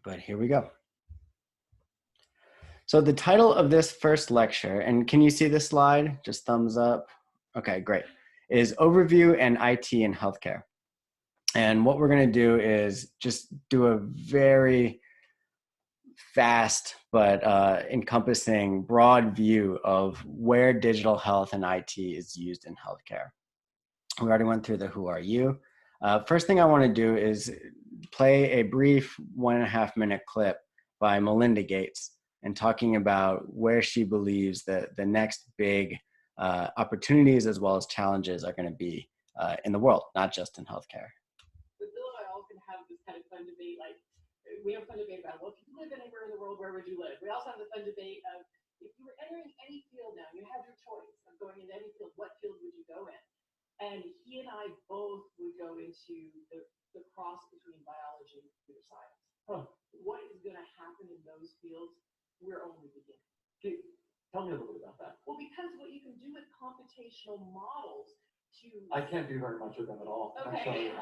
but here we go. So the title of this first lecture, and can you see this slide? Just thumbs up. Okay, great. Is Overview and IT in Healthcare. And what we're going to do is just do a very fast but encompassing broad view of where digital health and IT is used in healthcare. We already went through the who are you. First thing I want to do is play a brief 1.5 minute clip by Melinda Gates and talking about where she believes that the next big opportunities as well as challenges are going to be in the world, not just in healthcare. But Bill and I often have this kind of fun debate, like we have a fun debate about, well, if you could live anywhere in the world, where would you live? We also have the fun debate of, if you were entering any field now, you had your choice of going into any field, what field would you go in? And he and I both would go into the cross between biology and computer science. Huh. What is going to happen in those fields? We're only beginning. Okay. Tell me a little bit about that. Well, because what you can do with computational models I can't do very much with them at all. Okay.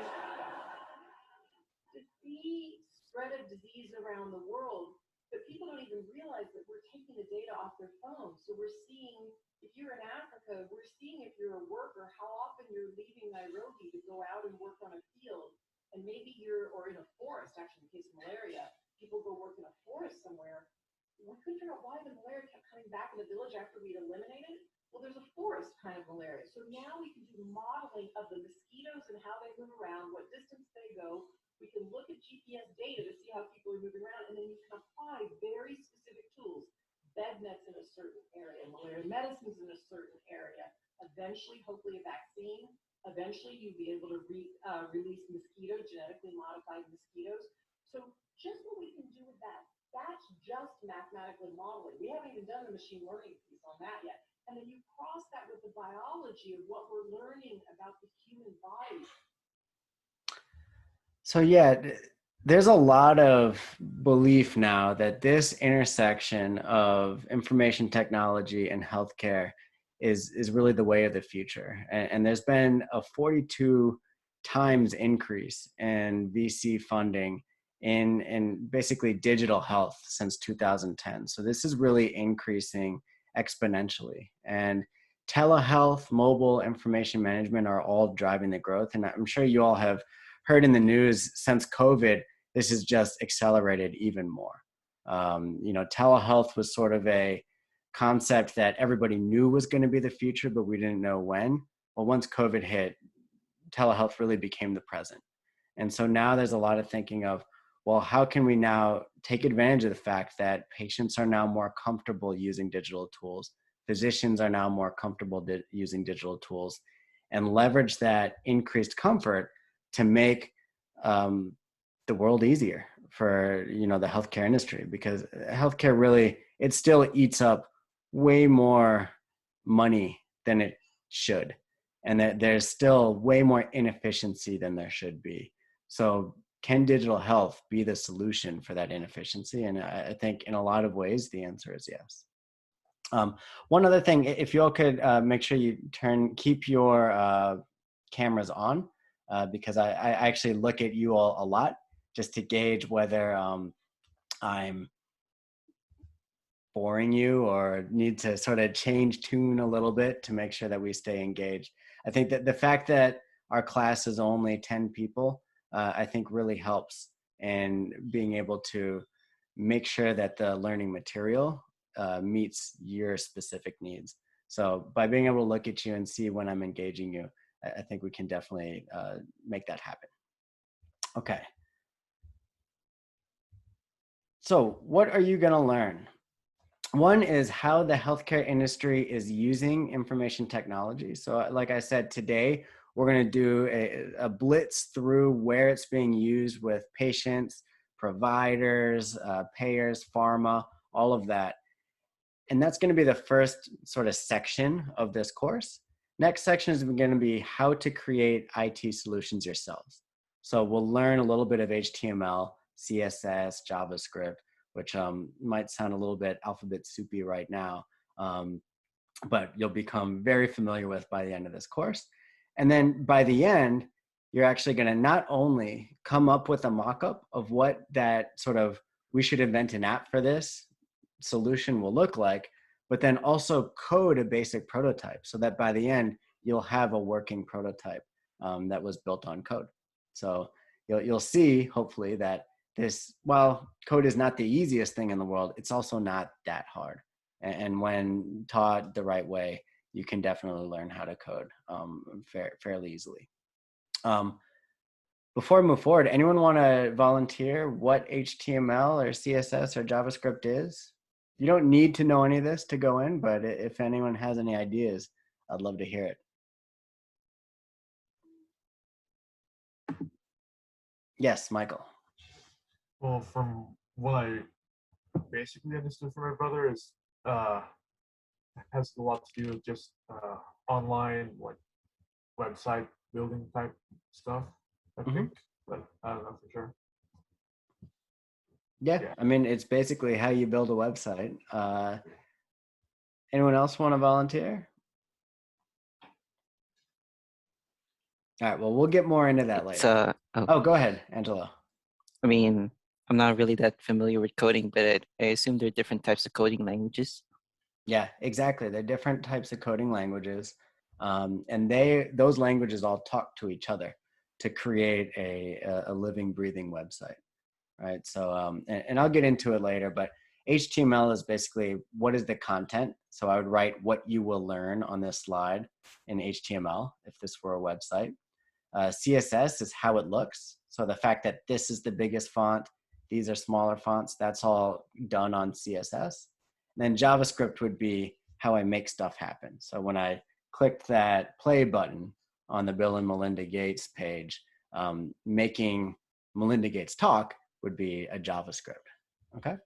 To see spread of disease around the world, but people don't even realize that we're taking the data off their phones. So we're seeing, if you're in Africa, we're seeing if you're a worker, how often you're leaving Nairobi to go out and work on a field. And maybe or in a forest, actually, in the case of malaria, people go work in a forest somewhere. We couldn't figure out why the malaria kept coming back in the village after we'd eliminated it. Well, there's a forest kind of malaria. So now we can do modeling of the mosquitoes and how they move around, what distance they go. We can look at GPS data to see how people are moving around, and then you can apply very specific tools. Bed nets in a certain area, malaria medicines in a certain area. Eventually, hopefully a vaccine. Eventually, you'll be able to release genetically modified mosquitoes. So just what we can do with that, that's just mathematically modeling. We haven't even done the machine learning piece on that yet. And then you cross that with the biology of what we're learning about the human body. So yeah, there's a lot of belief now that this intersection of information technology and healthcare is really the way of the future. And there's been a 42 times increase in VC funding in basically digital health since 2010. So this is really increasing exponentially. And telehealth, mobile information management are all driving the growth. And I'm sure you all have heard in the news since COVID, this has just accelerated even more. Telehealth was sort of a concept that everybody knew was going to be the future, but we didn't know when. Well, once COVID hit, telehealth really became the present. And so now there's a lot of thinking of, well, how can we now take advantage of the fact that patients are now more comfortable using digital tools, physicians are now more comfortable using digital tools, and leverage that increased comfort to make the world easier for the healthcare industry, because healthcare really, it still eats up way more money than it should, and that there's still way more inefficiency than there should be. So can digital health be the solution for that inefficiency? And I think in a lot of ways the answer is yes. One other thing, if you all could make sure you keep your cameras on, because I actually look at you all a lot just to gauge whether I'm boring you or need to sort of change tune a little bit to make sure that we stay engaged. I think that the fact that our class is only 10 people, I think really helps in being able to make sure that the learning material meets your specific needs. So by being able to look at you and see when I'm engaging you, I think we can definitely make that happen. Okay. So what are you going to learn? One is how the healthcare industry is using information technology. So like I said, today, we're going to do a blitz through where it's being used with patients, providers, payers, pharma, all of that. And that's going to be the first sort of section of this course. Next section is going to be how to create IT solutions yourselves. So we'll learn a little bit of HTML, CSS, JavaScript, which might sound a little bit alphabet soupy right now, but you'll become very familiar with by the end of this course. And then by the end, you're actually going to not only come up with a mock-up of what that sort of we should invent an app for this solution will look like, but then also code a basic prototype so that by the end, you'll have a working prototype that was built on code. So you'll see, hopefully, that this, while code is not the easiest thing in the world, it's also not that hard. And when taught the right way, you can definitely learn how to code fairly easily. Before I move forward, anyone want to volunteer what HTML or CSS or JavaScript is? You don't need to know any of this to go in, but if anyone has any ideas, I'd love to hear it. Yes, Michael. Well, from what I basically understood from my brother is has a lot to do with just online like website building type stuff, I think, but I don't know for sure. Yeah, I mean, it's basically how you build a website. Anyone else want to volunteer? All right, well, we'll get more into that later. Oh, go ahead, Angelo. I mean, I'm not really that familiar with coding, but I assume there are different types of coding languages. Yeah, exactly. They're different types of coding languages. And those languages all talk to each other to create a living, breathing website, right? So, and I'll get into it later, but HTML is basically what is the content. So I would write what you will learn on this slide in HTML if this were a website. CSS is how it looks. So the fact that this is the biggest font, these are smaller fonts, that's all done on CSS. And then JavaScript would be how I make stuff happen. So when I clicked that play button on the Bill and Melinda Gates page, making Melinda Gates talk would be a JavaScript. Okay.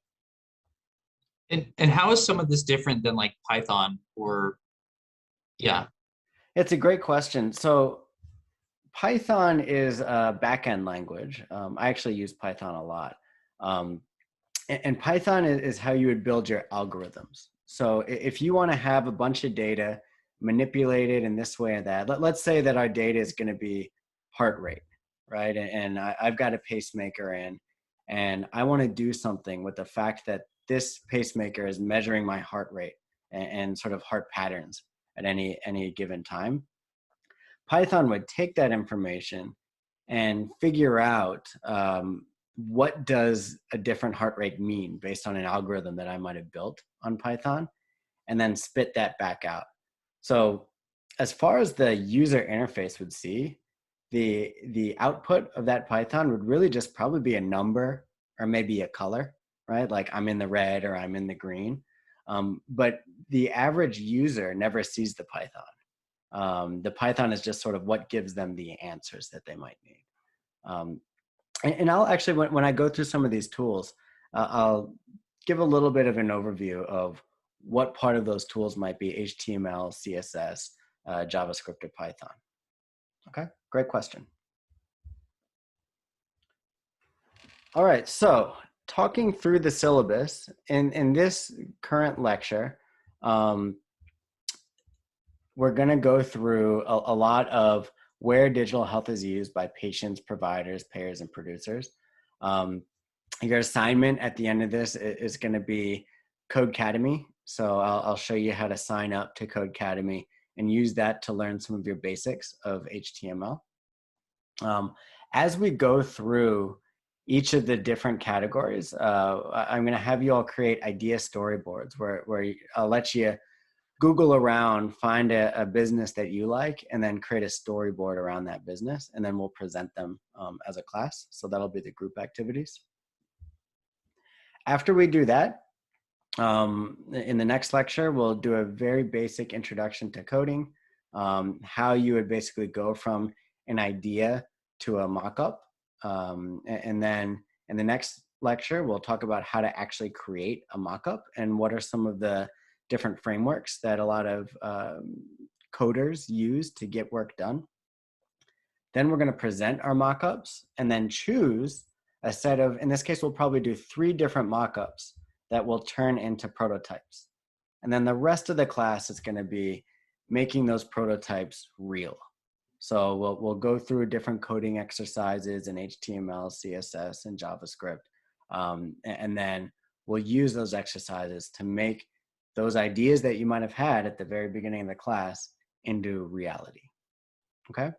And how is some of this different than like Python or, yeah? It's a great question. So Python is a backend language. I actually use Python a lot. And Python is how you would build your algorithms. So if you want to have a bunch of data manipulated in this way or that, let's say that our data is going to be heart rate, right? And I've got a pacemaker in, and I want to do something with the fact that this pacemaker is measuring my heart rate and sort of heart patterns at any given time. Python would take that information and figure out what does a different heart rate mean based on an algorithm that I might have built on Python, and then spit that back out. So as far as the user interface would see, the output of that Python would really just probably be a number or maybe a color, right? Like I'm in the red or I'm in the green. But the average user never sees the Python. The Python is just sort of what gives them the answers that they might need. And I'll actually, when I go through some of these tools, I'll give a little bit of an overview of what part of those tools might be HTML, CSS, JavaScript, or Python. Okay, great question. All right, so talking through the syllabus, in this current lecture, we're gonna go through a lot of where digital health is used by patients, providers, payers, and producers. Your assignment at the end of this is going to be Codecademy. So I'll show you how to sign up to Codecademy and use that to learn some of your basics of HTML. As we go through each of the different categories, I'm going to have you all create idea storyboards where I'll let you Google around, find a business that you like, and then create a storyboard around that business, and then we'll present them as a class. So that'll be the group activities. After we do that, in the next lecture, we'll do a very basic introduction to coding, how you would basically go from an idea to a mock-up. And then in the next lecture, we'll talk about how to actually create a mock-up and what are some of the different frameworks that a lot of coders use to get work done. Then we're going to present our mock-ups and then choose a set of, in this case, we'll probably do 3 different mock-ups that will turn into prototypes. And then the rest of the class is going to be making those prototypes real. So we'll go through different coding exercises in HTML, CSS, and JavaScript And then we'll use those exercises to make those ideas that you might have had at the very beginning of the class into reality. Okay?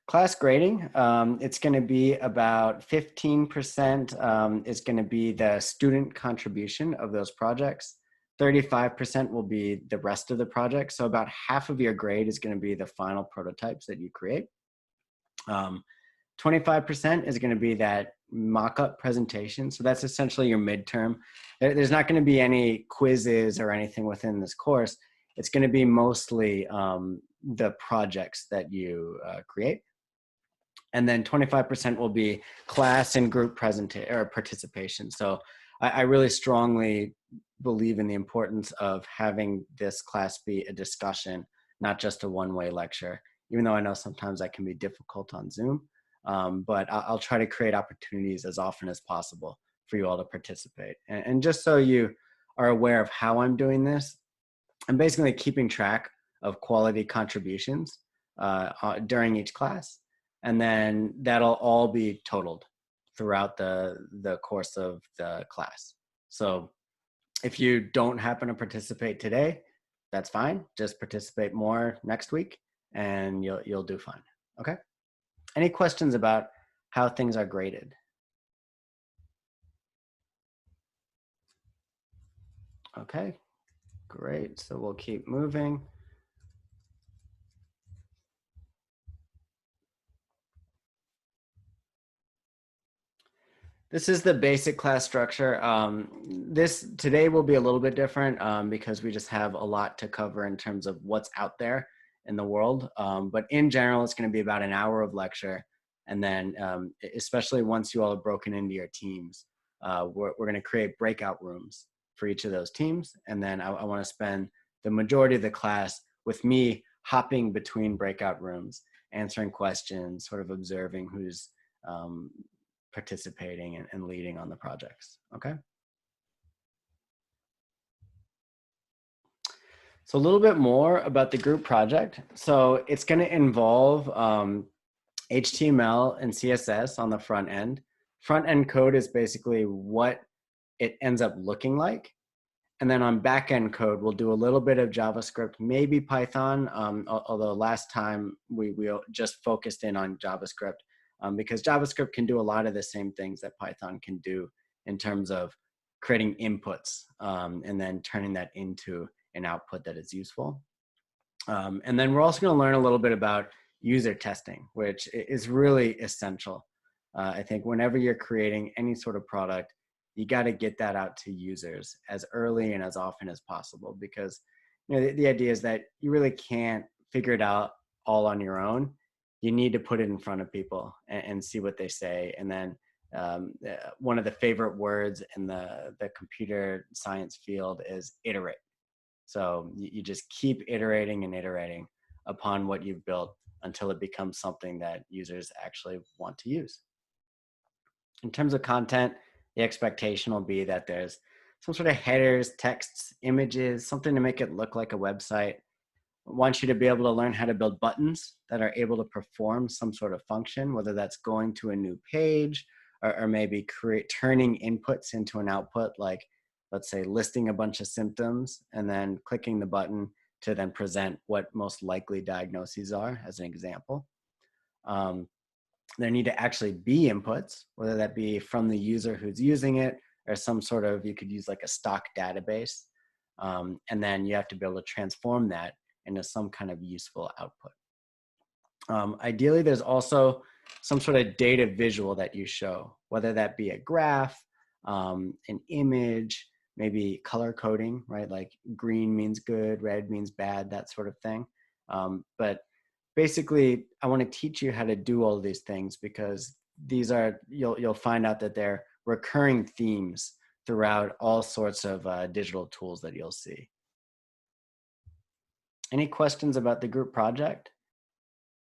Class grading, it's going to be about 15% is going to be the student contribution of those projects. 35% will be the rest of the project. So about half of your grade is going to be the final prototypes that you create. 25% is going to be that mock-up presentation. So that's essentially your midterm. There's not going to be any quizzes or anything within this course. It's going to be mostly the projects that you create. And then 25% will be class and group participation. So I really strongly believe in the importance of having this class be a discussion, not just a one-way lecture, even though I know sometimes that can be difficult on Zoom. But I'll try to create opportunities as often as possible for you all to participate. And just so you are aware of how I'm doing this, I'm basically keeping track of quality contributions during each class. And then that'll all be totaled throughout the course of the class. So if you don't happen to participate today, that's fine. Just participate more next week and you'll do fine. Okay? Any questions about how things are graded? Okay, great. So we'll keep moving. This is the basic class structure. This today will be a little bit different because we just have a lot to cover in terms of what's out there in the world. But in general, it's going to be about an hour of lecture. And then especially once you all have broken into your teams, we're going to create breakout rooms for each of those teams. And then I want to spend the majority of the class with me hopping between breakout rooms, answering questions, sort of observing who's participating and leading on the projects. Okay. So a little bit more about the group project. So it's going to involve HTML and CSS on the front end. Front end code is basically what it ends up looking like. And then on back end code, we'll do a little bit of JavaScript, maybe Python, although last time we just focused in on JavaScript. Because JavaScript can do a lot of the same things that Python can do in terms of creating inputs and then turning that into an output that is useful. And then we're also going to learn a little bit about user testing, which is really essential. I think whenever you're creating any sort of product, you got to get that out to users as early and as often as possible, because the idea is that you really can't figure it out all on your own. You need to put it in front of people and see what they say. And then one of the favorite words in the computer science field is iterate. So you just keep iterating and iterating upon what you've built until it becomes something that users actually want to use. In terms of content, the expectation will be that there's some sort of headers, texts, images, something to make it look like a website. I want you to be able to learn how to build buttons that are able to perform some sort of function, whether that's going to a new page or maybe turning inputs into an output, like let's say listing a bunch of symptoms and then clicking the button to then present what most likely diagnoses are, as an example. There need to actually be inputs, whether that be from the user who's using it or some sort of, you could use like a stock database. And then you have to be able to transform that into some kind of useful output. Ideally, there's also some sort of data visual that you show, whether that be a graph, an image, maybe color coding, right? Like green means good, red means bad, that sort of thing. But basically, I want to teach you how to do all of these things because these are, you'll find out that they're recurring themes throughout all sorts of digital tools that you'll see. Any questions about the group project?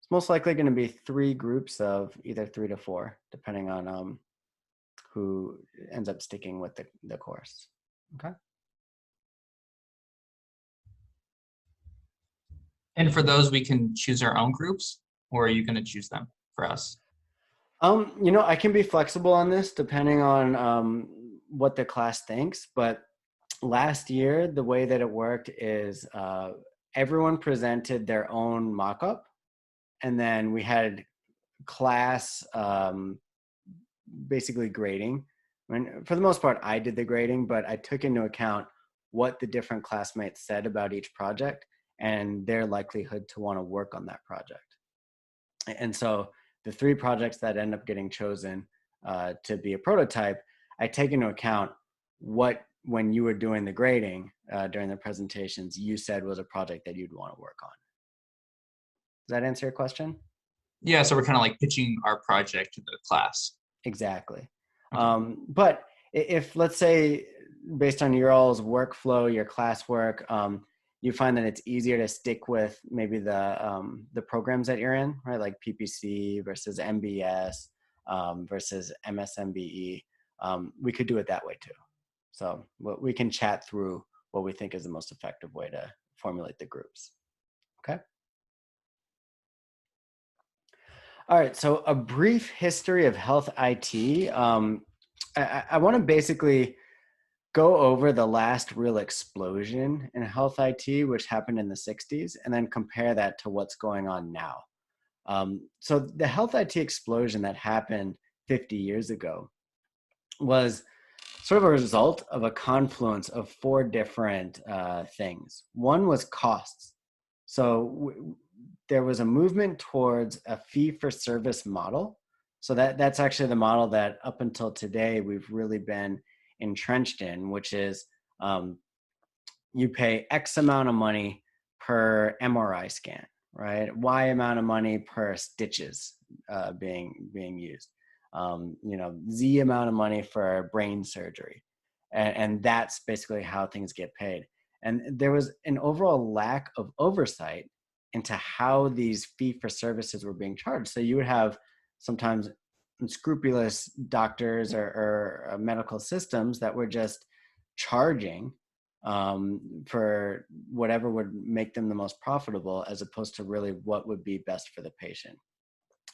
It's most likely going to be 3 groups of either 3 to 4, depending on who ends up sticking with the course. Okay. And for those, we can choose our own groups, or are you going to choose them for us? I can be flexible on this depending on what the class thinks, but last year, the way that it worked is everyone presented their own mock-up, and then we had class basically grading. I mean, for the most part, I did the grading, but I took into account what the different classmates said about each project and their likelihood to want to work on that project. And so the 3 projects that end up getting chosen to be a prototype, I take into account what, when you were doing the grading during the presentations, you said was a project that you'd want to work on. Does that answer your question? Yeah, so we're kind of like pitching our project to the class. Exactly. Okay. But if, let's say, based on your all's workflow, your classwork, you find that it's easier to stick with maybe the programs that you're in, right? Like PPC versus MBS versus MSMBE. We could do it that way too. So we can chat through what we think is the most effective way to formulate the groups. Okay. All right, so a brief history of health IT. I want to basically go over the last real explosion in health IT, which happened in the 60s, and then compare that to what's going on now. So the health IT explosion that happened 50 years ago was sort of a result of a confluence of 4 different things. One was costs. So there was a movement towards a fee-for-service model. So that's actually the model that up until today we've really been entrenched in, which is you pay X amount of money per MRI scan, right? Y amount of money per stitches being used. Z amount of money for brain surgery. And that's basically how things get paid. And there was an overall lack of oversight into how these fee-for-services were being charged. So you would have sometimes unscrupulous doctors or medical systems that were just charging for whatever would make them the most profitable, as opposed to really what would be best for the patient.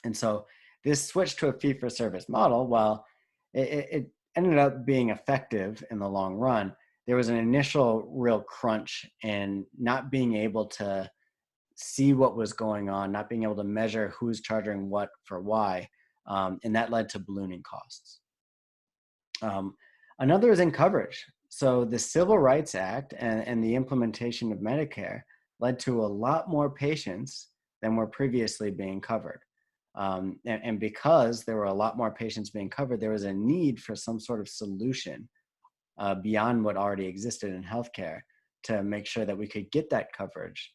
And so this switch to a fee-for-service model, while it ended up being effective in the long run, there was an initial real crunch in not being able to see what was going on, not being able to measure who's charging what for why, and that led to ballooning costs. Another is in coverage. So the Civil Rights Act and the implementation of Medicare led to a lot more patients than were previously being covered. And because there were a lot more patients being covered, there was a need for some sort of solution beyond what already existed in healthcare to make sure that we could get that coverage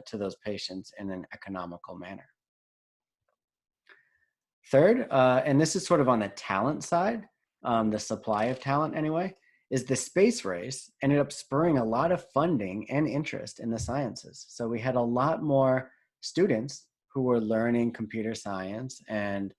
to those patients in an economical manner. Third, and this is sort of on the talent side, the supply of talent anyway, is the space race ended up spurring a lot of funding and interest in the sciences. So we had a lot more students who were learning computer science and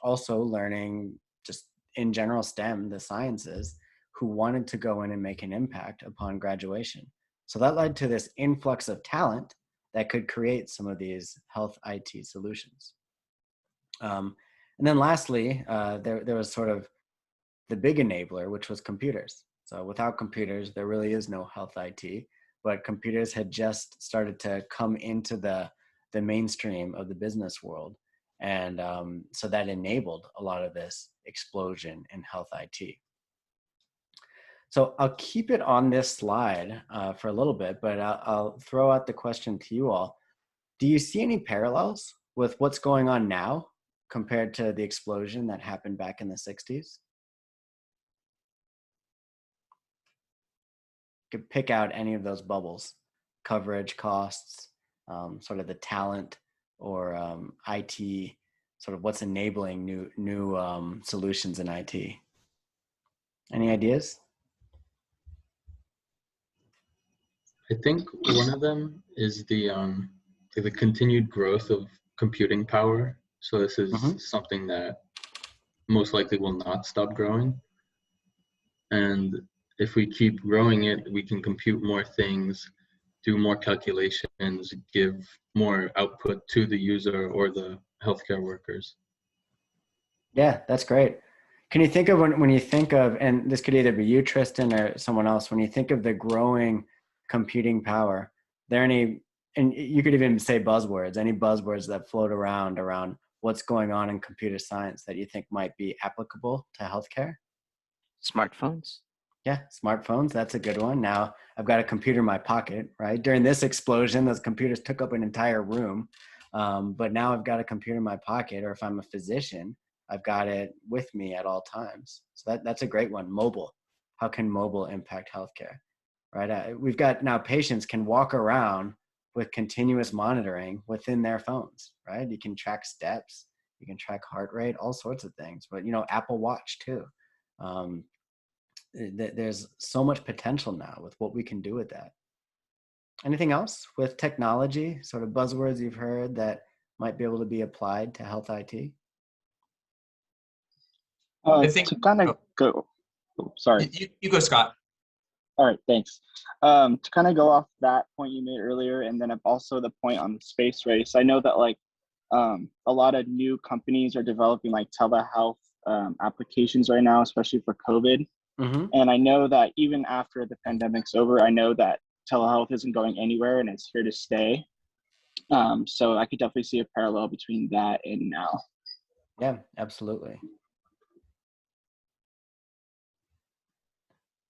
also learning just in general STEM, the sciences, who wanted to go in and make an impact upon graduation. So that led to this influx of talent that could create some of these health IT solutions. And then lastly, there was sort of the big enabler, which was computers. So without computers, there really is no health IT, but computers had just started to come into the mainstream of the business world. And so that enabled a lot of this explosion in health IT. So I'll keep it on this slide for a little bit, but I'll throw out the question to you all. Do you see any parallels with what's going on now compared to the explosion that happened back in the 60s? You could pick out any of those bubbles: coverage, costs, sort of the talent, or IT, sort of what's enabling new solutions in IT. Any ideas? I think one of them is the continued growth of computing power. So this is something that most likely will not stop growing. And if we keep growing it, we can compute more things, do more calculations, give more output to the user or the healthcare workers. Yeah, that's great. Can you think of when you think of, and this could either be you, Tristan, or someone else, when you think of the growing computing power, there any, and you could even say buzzwords, any buzzwords that float around what's going on in computer science that you think might be applicable to healthcare? Smartphones. Yeah, smartphones, that's a good one. Now I've got a computer in my pocket, right? During this explosion, those computers took up an entire room. But now I've got a computer in my pocket, or if I'm a physician, I've got it with me at all times. So that's a great one. Mobile. How can mobile impact healthcare, right? We've got now patients can walk around with continuous monitoring within their phones, right? You can track steps, you can track heart rate, all sorts of things. But, Apple Watch too. Um, there's so much potential now with what we can do with that. Anything else with technology, sort of buzzwords you've heard that might be able to be applied to health IT? I think, To kind of oh, go, oh, sorry. you go, Scott. All right, thanks. To kind of go off that point you made earlier, and then also the point on the space race, I know that a lot of new companies are developing like telehealth applications right now, especially for COVID. Mm-hmm. And I know that even after the pandemic's over, I know that telehealth isn't going anywhere and it's here to stay. So I could definitely see a parallel between that and now. Yeah, absolutely.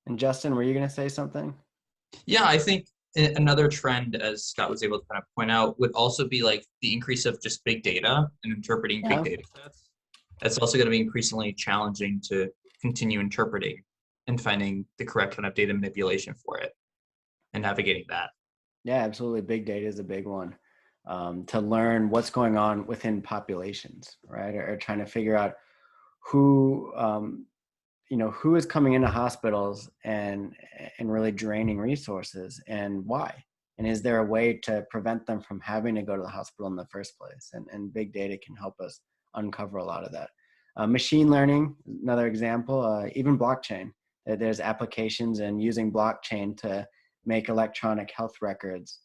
And Justin, were you going to say something? Yeah, I think another trend, as Scott was able to kind of point out, would also be like the increase of just big data and interpreting Yeah. big data sets. That's also going to be increasingly challenging to continue interpreting and finding the correct kind of data manipulation for it and navigating that. Yeah, absolutely. Big data is a big one. To learn what's going on within populations, right? Or trying to figure out who, who is coming into hospitals and really draining resources and why. And is there a way to prevent them from having to go to the hospital in the first place? And big data can help us uncover a lot of that. Machine learning, another example, even blockchain. There's applications and using blockchain to make electronic health records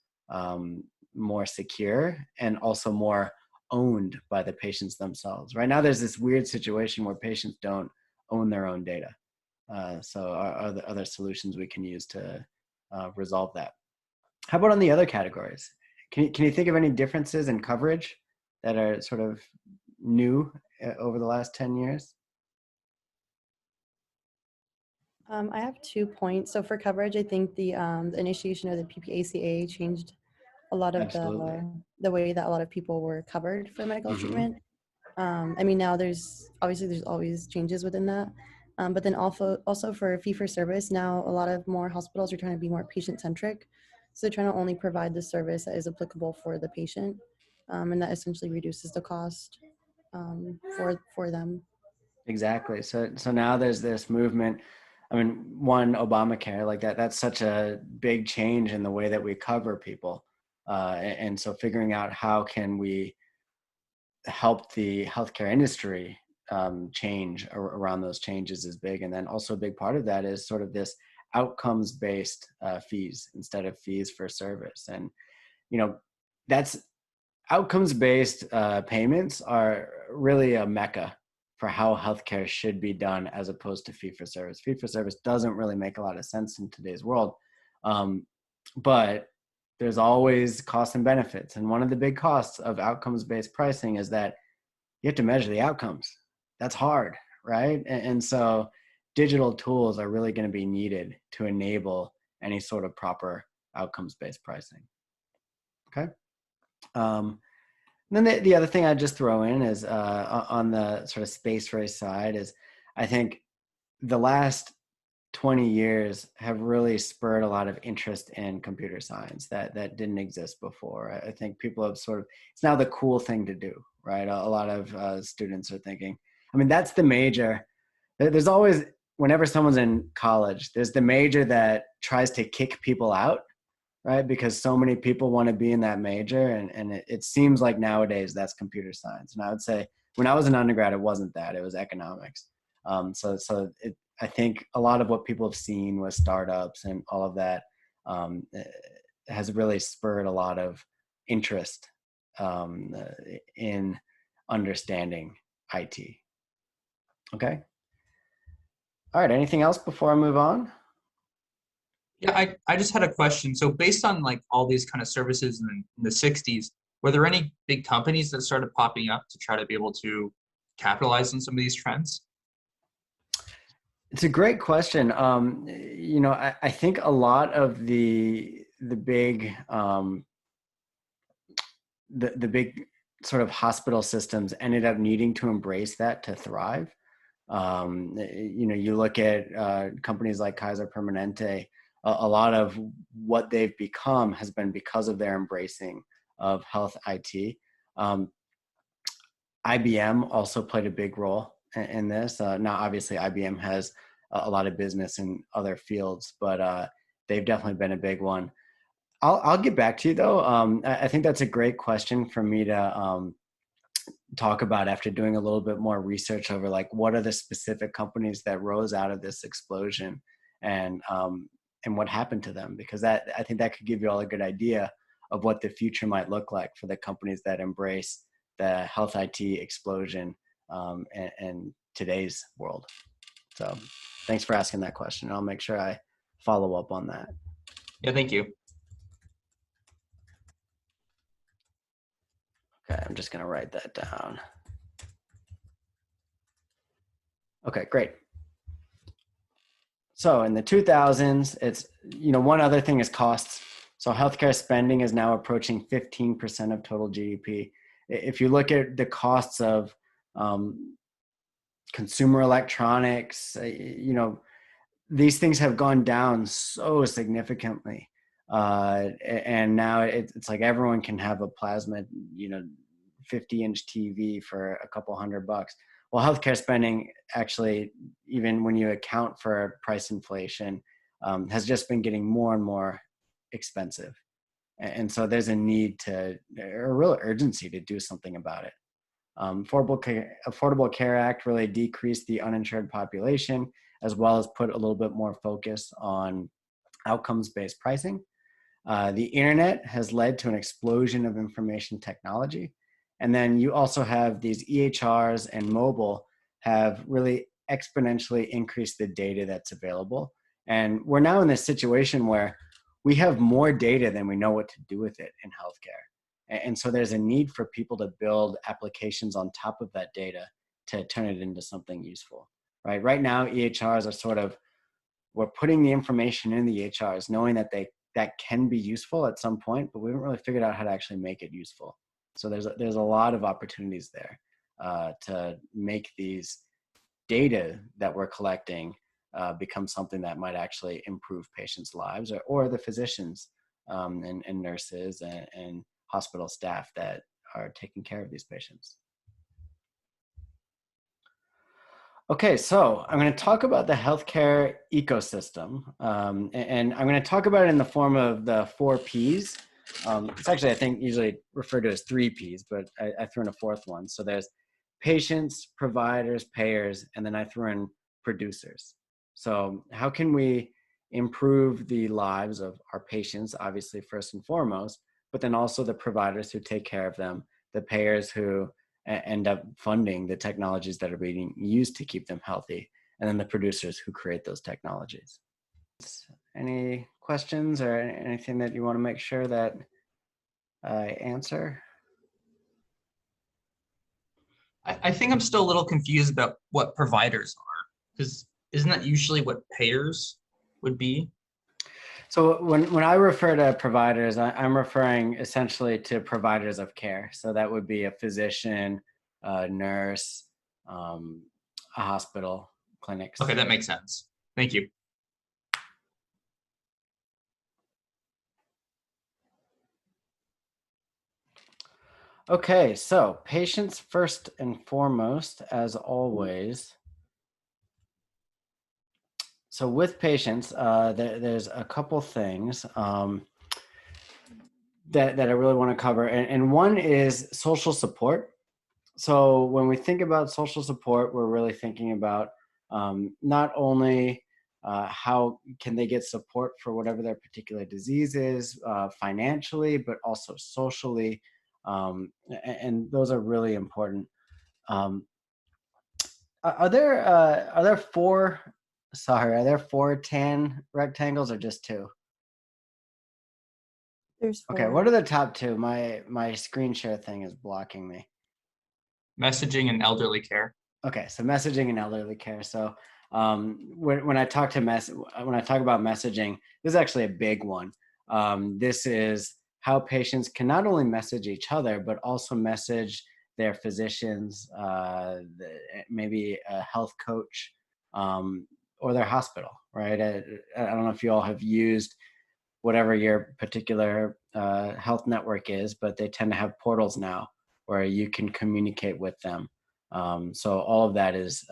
more secure and also more owned by the patients themselves. Right now, there's this weird situation where patients don't own their own data. So are there other solutions we can use to resolve that? How about on the other categories? Can you think of any differences in coverage that are sort of new over the last 10 years? I have 2 points. So for coverage, I think the initiation of the PPACA changed a lot of Absolutely. the way that a lot of people were covered for medical Mm-hmm. treatment. I mean, now there's always changes within that. But then also for fee for service, now a lot of more hospitals are trying to be more patient centric. So they're trying to only provide the service that is applicable for the patient. And that essentially reduces the cost for them. Exactly. So now there's this movement. I mean, one, Obamacare, like that's such a big change in the way that we cover people. And so figuring out how can we help the healthcare industry change around those changes is big. And then also a big part of that is sort of this outcomes-based fees instead of fees for service. And, that's outcomes-based payments are really a mecca for how healthcare should be done as opposed to fee-for-service. Fee-for-service doesn't really make a lot of sense in today's world, but there's always costs and benefits. And one of the big costs of outcomes-based pricing is that you have to measure the outcomes. That's hard, right? And so digital tools are really going to be needed to enable any sort of proper outcomes-based pricing. Okay. Then the other thing I'd just throw in is on the sort of space race side is I think the last 20 years have really spurred a lot of interest in computer science that didn't exist before. I think people have sort of, it's now the cool thing to do, right? A lot of students are thinking, I mean, that's the major. There's always, whenever someone's in college, there's the major that tries to kick people out, right? Because so many people want to be in that major. And it seems like nowadays that's computer science. And I would say when I was an undergrad, it wasn't that, it was economics. I think a lot of what people have seen with startups and all of that has really spurred a lot of interest in understanding IT. Okay. All right. Anything else before I move on? Yeah, I just had a question. So based on like all these kind of services in the 60s, were there any big companies that started popping up to try to be able to capitalize on some of these trends? It's a great question. I think a lot of the big the big sort of hospital systems ended up needing to embrace that to thrive. You look at companies like Kaiser Permanente. A lot of what they've become has been because of their embracing of health IT. IBM also played a big role in this. Now, obviously, IBM has a lot of business in other fields, but they've definitely been a big one. I'll get back to you though. I think that's a great question for me to talk about after doing a little bit more research over like what are the specific companies that rose out of this explosion and what happened to them, because I think that could give you all a good idea of what the future might look like for the companies that embrace the health IT explosion and today's world. So thanks for asking that question. I'll make sure I follow up on that. Yeah, thank you. Okay, I'm just going to write that down. Okay, great. So in the 2000s, it's, one other thing is costs. So healthcare spending is now approaching 15% of total GDP. If you look at the costs of consumer electronics, these things have gone down so significantly. And now it's like everyone can have a plasma, 50-inch TV for a couple $100. Well, healthcare spending actually, even when you account for price inflation, has just been getting more and more expensive. And so there's a need a real urgency to do something about it. Affordable Care Act really decreased the uninsured population, as well as put a little bit more focus on outcomes-based pricing. The internet has led to an explosion of information technology. And then you also have these EHRs and mobile have really exponentially increased the data that's available. And we're now in this situation where we have more data than we know what to do with it in healthcare. And so there's a need for people to build applications on top of that data to turn it into something useful, right? Right now, EHRs are sort of, we're putting the information in the EHRs, knowing that that can be useful at some point, but we haven't really figured out how to actually make it useful. So there's a lot of opportunities there to make these data that we're collecting become something that might actually improve patients' lives or the physicians and nurses and hospital staff that are taking care of these patients. Okay, so I'm going to talk about the healthcare ecosystem, and I'm going to talk about it in the form of the 4 Ps. It's actually, I think, usually referred to as 3 Ps, but I threw in a 4th one. So there's patients, providers, payers, and then I threw in producers. So how can we improve the lives of our patients, obviously, first and foremost, but then also the providers who take care of them, the payers who end up funding the technologies that are being used to keep them healthy, and then the producers who create those technologies. Any questions or anything that you want to make sure that I answer? I think I'm still a little confused about what providers are, because isn't that usually what payers would be? So when I refer to providers, I'm referring essentially to providers of care. So that would be a physician, a nurse, a hospital, clinics. Okay, that makes sense. Thank you. Okay, so patients first and foremost, as always. So with patients, there's a couple things that I really want to cover. And one is social support. So when we think about social support, we're really thinking about not only how can they get support for whatever their particular disease is financially, but also socially. And those are really important. Are there four? Sorry, are there four tan rectangles or just two? There's Okay, four. what are the top two? My screen share thing is blocking me. Messaging and elderly care. Okay, so messaging and elderly care. So when I talk about messaging, this is actually a big one. This is how patients can not only message each other, but also message their physicians, maybe a health coach, or their hospital, right? I don't know if you all have used whatever your particular health network is, but they tend to have portals now where you can communicate with them. So all of that is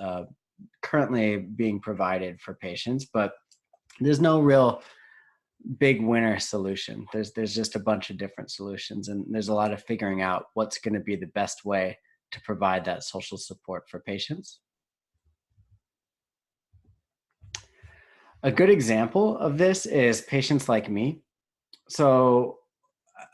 currently being provided for patients, but there's no real big winner solution. There's just a bunch of different solutions, and there's a lot of figuring out what's going to be the best way to provide that social support for patients. A good example of this is patients like me. So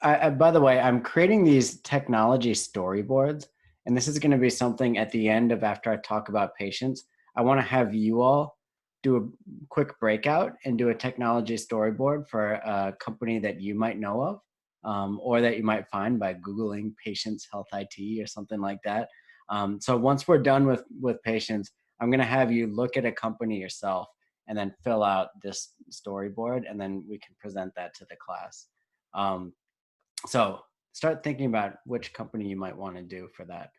by the way, I'm creating these technology storyboards, and this is going to be something at the end of after I talk about patients. I want to have you all do a quick breakout and do a technology storyboard for a company that you might know of, or that you might find by Googling patients health IT or something like that. So once we're done with patients, I'm going to have you look at a company yourself and then fill out this storyboard, and then we can present that to the class. So start thinking about which company you might want to do for that.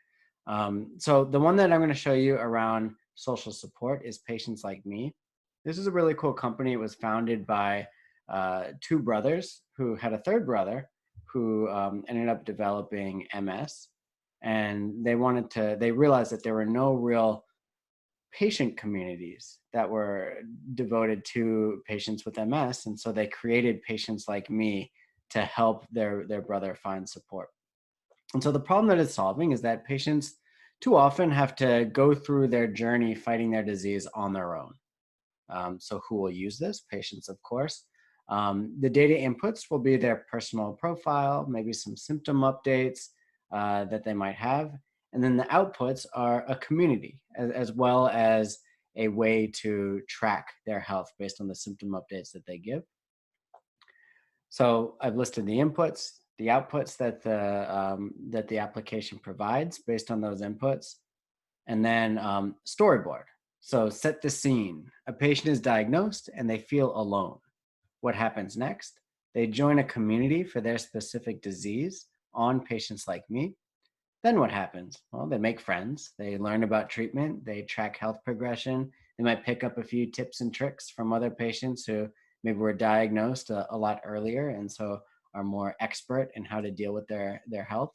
So the one that I'm going to show you around social support is Patients Like Me. This is a really cool company. It was founded by two brothers who had a third brother who ended up developing MS. And they realized that there were no real patient communities that were devoted to patients with MS. And so they created Patients Like Me to help their brother find support. And so the problem that it's solving is that patients too often have to go through their journey fighting their disease on their own. So who will use this? Patients, of course. The data inputs will be their personal profile, maybe some symptom updates that they might have. And then the outputs are a community, as well as a way to track their health based on the symptom updates that they give. So I've listed the inputs, the outputs that the application provides based on those inputs, and then storyboard. So set the scene. A patient is diagnosed and they feel alone. What happens next? They join a community for their specific disease on Patients Like Me. Then what happens? Well, they make friends. They learn about treatment. They track health progression. They might pick up a few tips and tricks from other patients who maybe were diagnosed a lot earlier and so are more expert in how to deal with their health.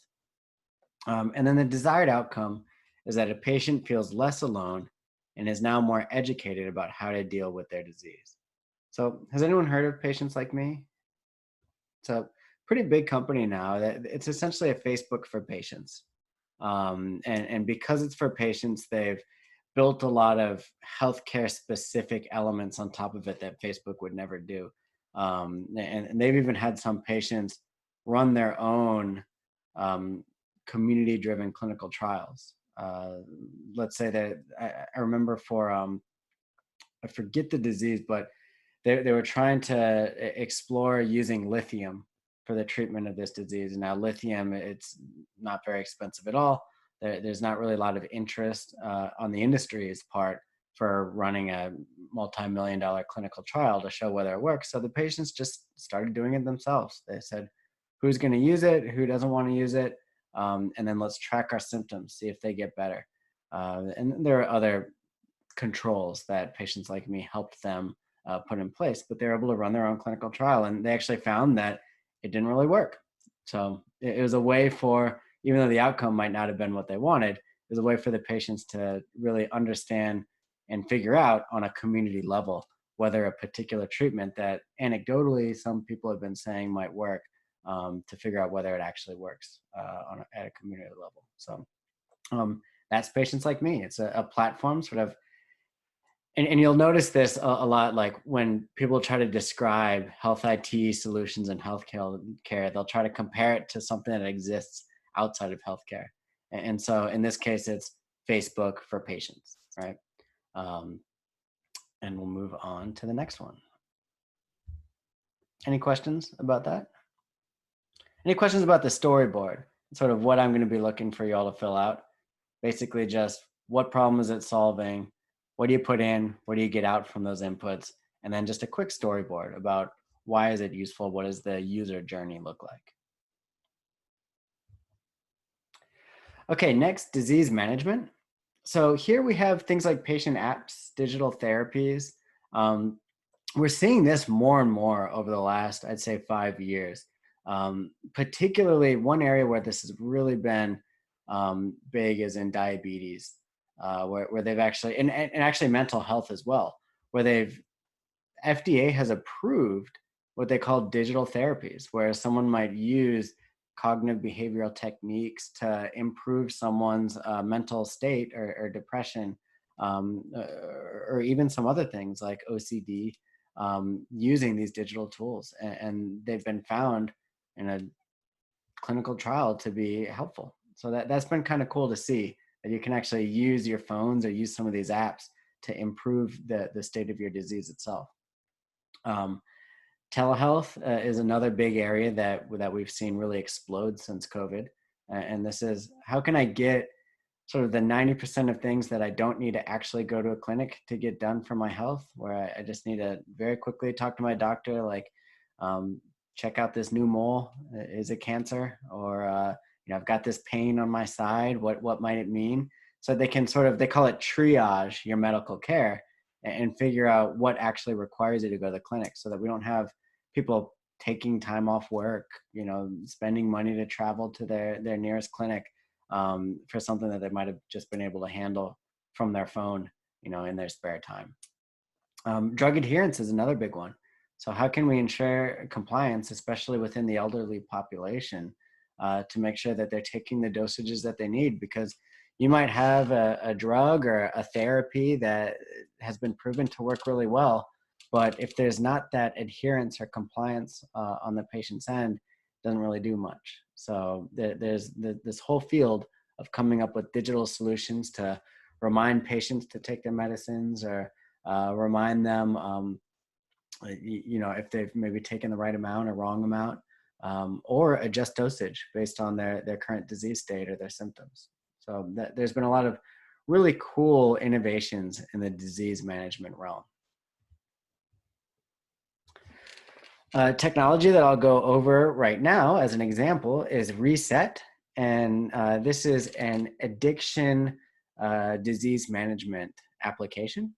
And then the desired outcome is that a patient feels less alone and is now more educated about how to deal with their disease. So has anyone heard of Patients Like Me? It's a pretty big company now. It's essentially a Facebook for patients. And because it's for patients, they've built a lot of healthcare specific elements on top of it that Facebook would never do. And they've even had some patients run their own community driven clinical trials. Let's say that I remember for, I forget the disease, but they were trying to explore using lithium for the treatment of this disease. And now lithium, it's not very expensive at all. There's not really a lot of interest on the industry's part for running a multi-million-dollar clinical trial to show whether it works. So the patients just started doing it themselves. They said, who's going to use it? Who doesn't want to use it? And then let's track our symptoms, see if they get better. And there are other controls that Patients Like Me helped them put in place, but they're able to run their own clinical trial. And they actually found that it didn't really work. So it was a way for, even though the outcome might not have been what they wanted, it was a way for the patients to really understand and figure out on a community level whether a particular treatment that anecdotally some people have been saying might work, to figure out whether it actually works at a community level. So that's Patients Like Me. It's a platform sort of, and you'll notice this a lot, like when people try to describe health IT solutions and healthcare, they'll try to compare it to something that exists outside of healthcare. And so in this case, it's Facebook for patients, right? And we'll move on to the next one. Any questions about that? Any questions about the storyboard? Sort of what I'm going to be looking for y'all to fill out. Basically just what problem is it solving? What do you put in? What do you get out from those inputs? And then just a quick storyboard about why is it useful? What does the user journey look like? Okay, next, disease management. So here we have things like patient apps, digital therapies. We're seeing this more and more over the last, I'd say, 5 years. Particularly one area where this has really been big is in diabetes, where they've actually, and actually mental health as well, where FDA has approved what they call digital therapies, where someone might use cognitive behavioral techniques to improve someone's mental state or depression, or even some other things like OCD, using these digital tools. And they've been found in a clinical trial to be helpful. So that's been kind of cool to see, that you can actually use your phones or use some of these apps to improve the state of your disease itself. Telehealth is another big area that we've seen really explode since COVID. And this is, how can I get sort of the 90% of things that I don't need to actually go to a clinic to get done for my health, where I just need to very quickly talk to my doctor, like, check out this new mole. Is it cancer? Or, I've got this pain on my side. What might it mean? So they can they call it triage your medical care and figure out what actually requires you to go to the clinic, so that we don't have people taking time off work, spending money to travel to their nearest clinic for something that they might have just been able to handle from their phone, in their spare time. Drug adherence is another big one. So how can we ensure compliance, especially within the elderly population, to make sure that they're taking the dosages that they need? Because you might have a drug or a therapy that has been proven to work really well, but if there's not that adherence or compliance on the patient's end, it doesn't really do much. So there's this whole field of coming up with digital solutions to remind patients to take their medicines, or remind them, if they've maybe taken the right amount or wrong amount, or adjust dosage based on their current disease state or their symptoms. So there's been a lot of really cool innovations in the disease management realm. Technology that I'll go over right now as an example is Reset. And this is an addiction disease management application.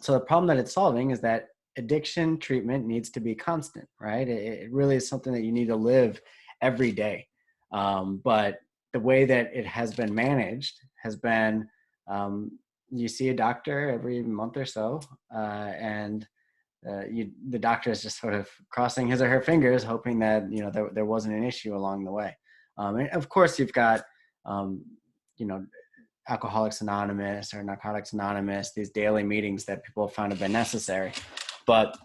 So the problem that it's solving is that addiction treatment needs to be constant, right? It really is something that you need to live every day. But the way that it has been managed has been, you see a doctor every month or so, and the doctor is just sort of crossing his or her fingers, hoping that there wasn't an issue along the way. And of course, you've got Alcoholics Anonymous or Narcotics Anonymous, these daily meetings that people have found have been necessary. But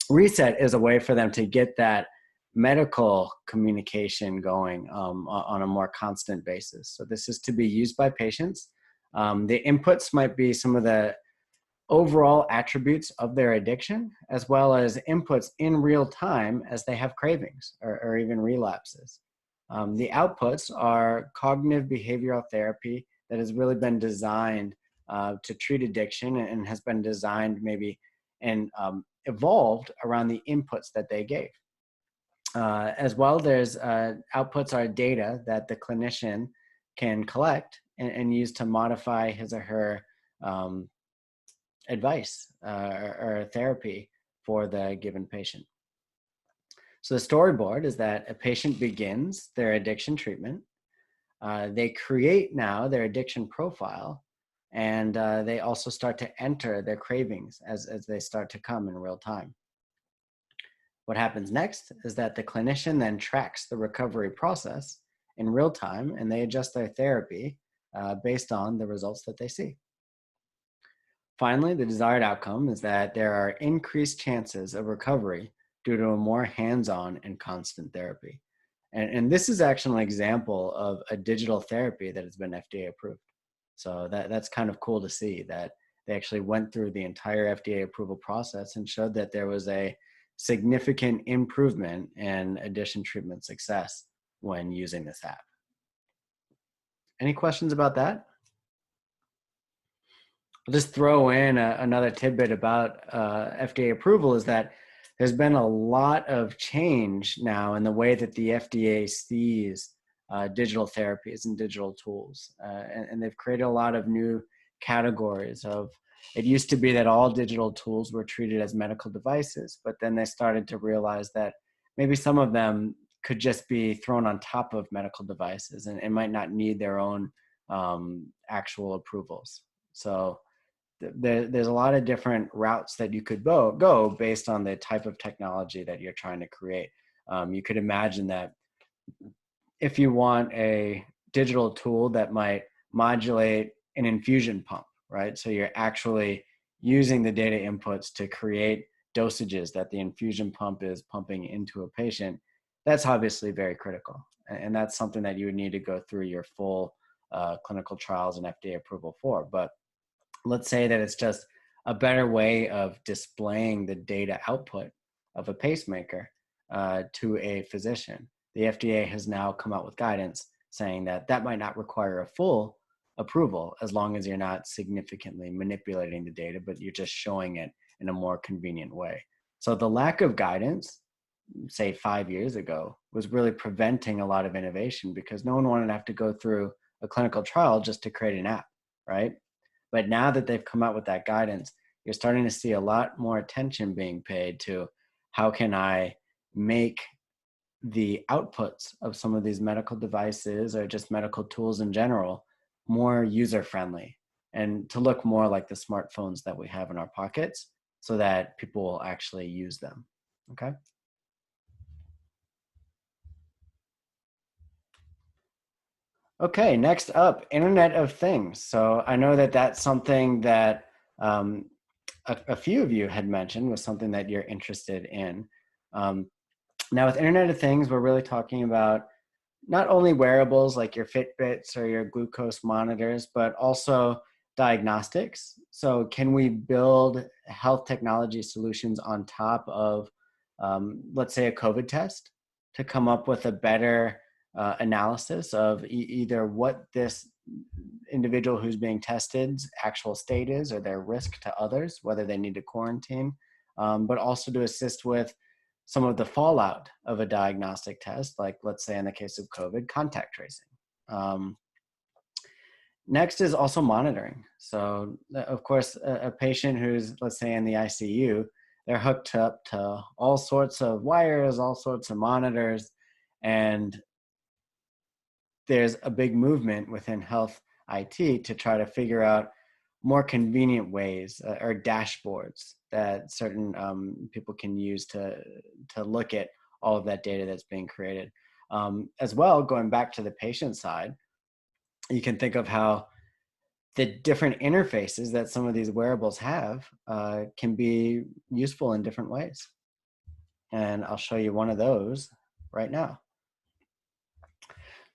Reset is a way for them to get that medical communication going on a more constant basis. So this is to be used by patients. The inputs might be some of the overall attributes of their addiction, as well as inputs in real time as they have cravings or even relapses. The outputs are cognitive behavioral therapy that has really been designed to treat addiction, and has been designed maybe and evolved around the inputs that they gave. As well, there's outputs are data that the clinician can collect and use to modify his or her advice or therapy for the given patient. So the storyboard is that a patient begins their addiction treatment. They create now their addiction profile, and they also start to enter their cravings as they start to come in real time. What happens next is that the clinician then tracks the recovery process in real time, and they adjust their therapy based on the results that they see. Finally, the desired outcome is that there are increased chances of recovery due to a more hands-on and constant therapy. And this is actually an example of a digital therapy that has been FDA approved. So that's kind of cool to see that they actually went through the entire FDA approval process and showed that there was a significant improvement in addiction treatment success when using this app. Any questions about that? I'll just throw in another tidbit about FDA approval is that there's been a lot of change now in the way that the FDA sees digital therapies and digital tools. And they've created a lot of new categories of, it used to be that all digital tools were treated as medical devices, but then they started to realize that maybe some of them could just be thrown on top of medical devices and might not need their own actual approvals. So there's a lot of different routes that you could go based on the type of technology that you're trying to create. You could imagine that if you want a digital tool that might modulate an infusion pump, right? So you're actually using the data inputs to create dosages that the infusion pump is pumping into a patient. That's obviously very critical. And that's something that you would need to go through your full clinical trials and FDA approval for. But let's say that it's just a better way of displaying the data output of a pacemaker to a physician. The FDA has now come out with guidance saying that that might not require a full approval as long as you're not significantly manipulating the data, but you're just showing it in a more convenient way. So the lack of guidance, say 5 years ago, was really preventing a lot of innovation because no one wanted to have to go through a clinical trial just to create an app, right? But now that they've come out with that guidance, you're starting to see a lot more attention being paid to how can I make the outputs of some of these medical devices or just medical tools in general more user-friendly and to look more like the smartphones that we have in our pockets so that people will actually use them, okay? Okay, next up, Internet of Things. So I know that that's something that a few of you had mentioned was something that you're interested in. Now with Internet of Things, we're really talking about not only wearables like your Fitbits or your glucose monitors, but also diagnostics. So can we build health technology solutions on top of, let's say, a COVID test to come up with a better analysis of either what this individual who's being tested's actual state is or their risk to others, whether they need to quarantine, but also to assist with some of the fallout of a diagnostic test, like let's say in the case of COVID, contact tracing. Next is also monitoring. So of course, a patient who's, let's say in the ICU, they're hooked up to all sorts of wires, all sorts of monitors, and there's a big movement within health IT to try to figure out more convenient ways or dashboards that certain people can use to look at all of that data that's being created. As well, going back to the patient side, you can think of how the different interfaces that some of these wearables have can be useful in different ways. And I'll show you one of those right now.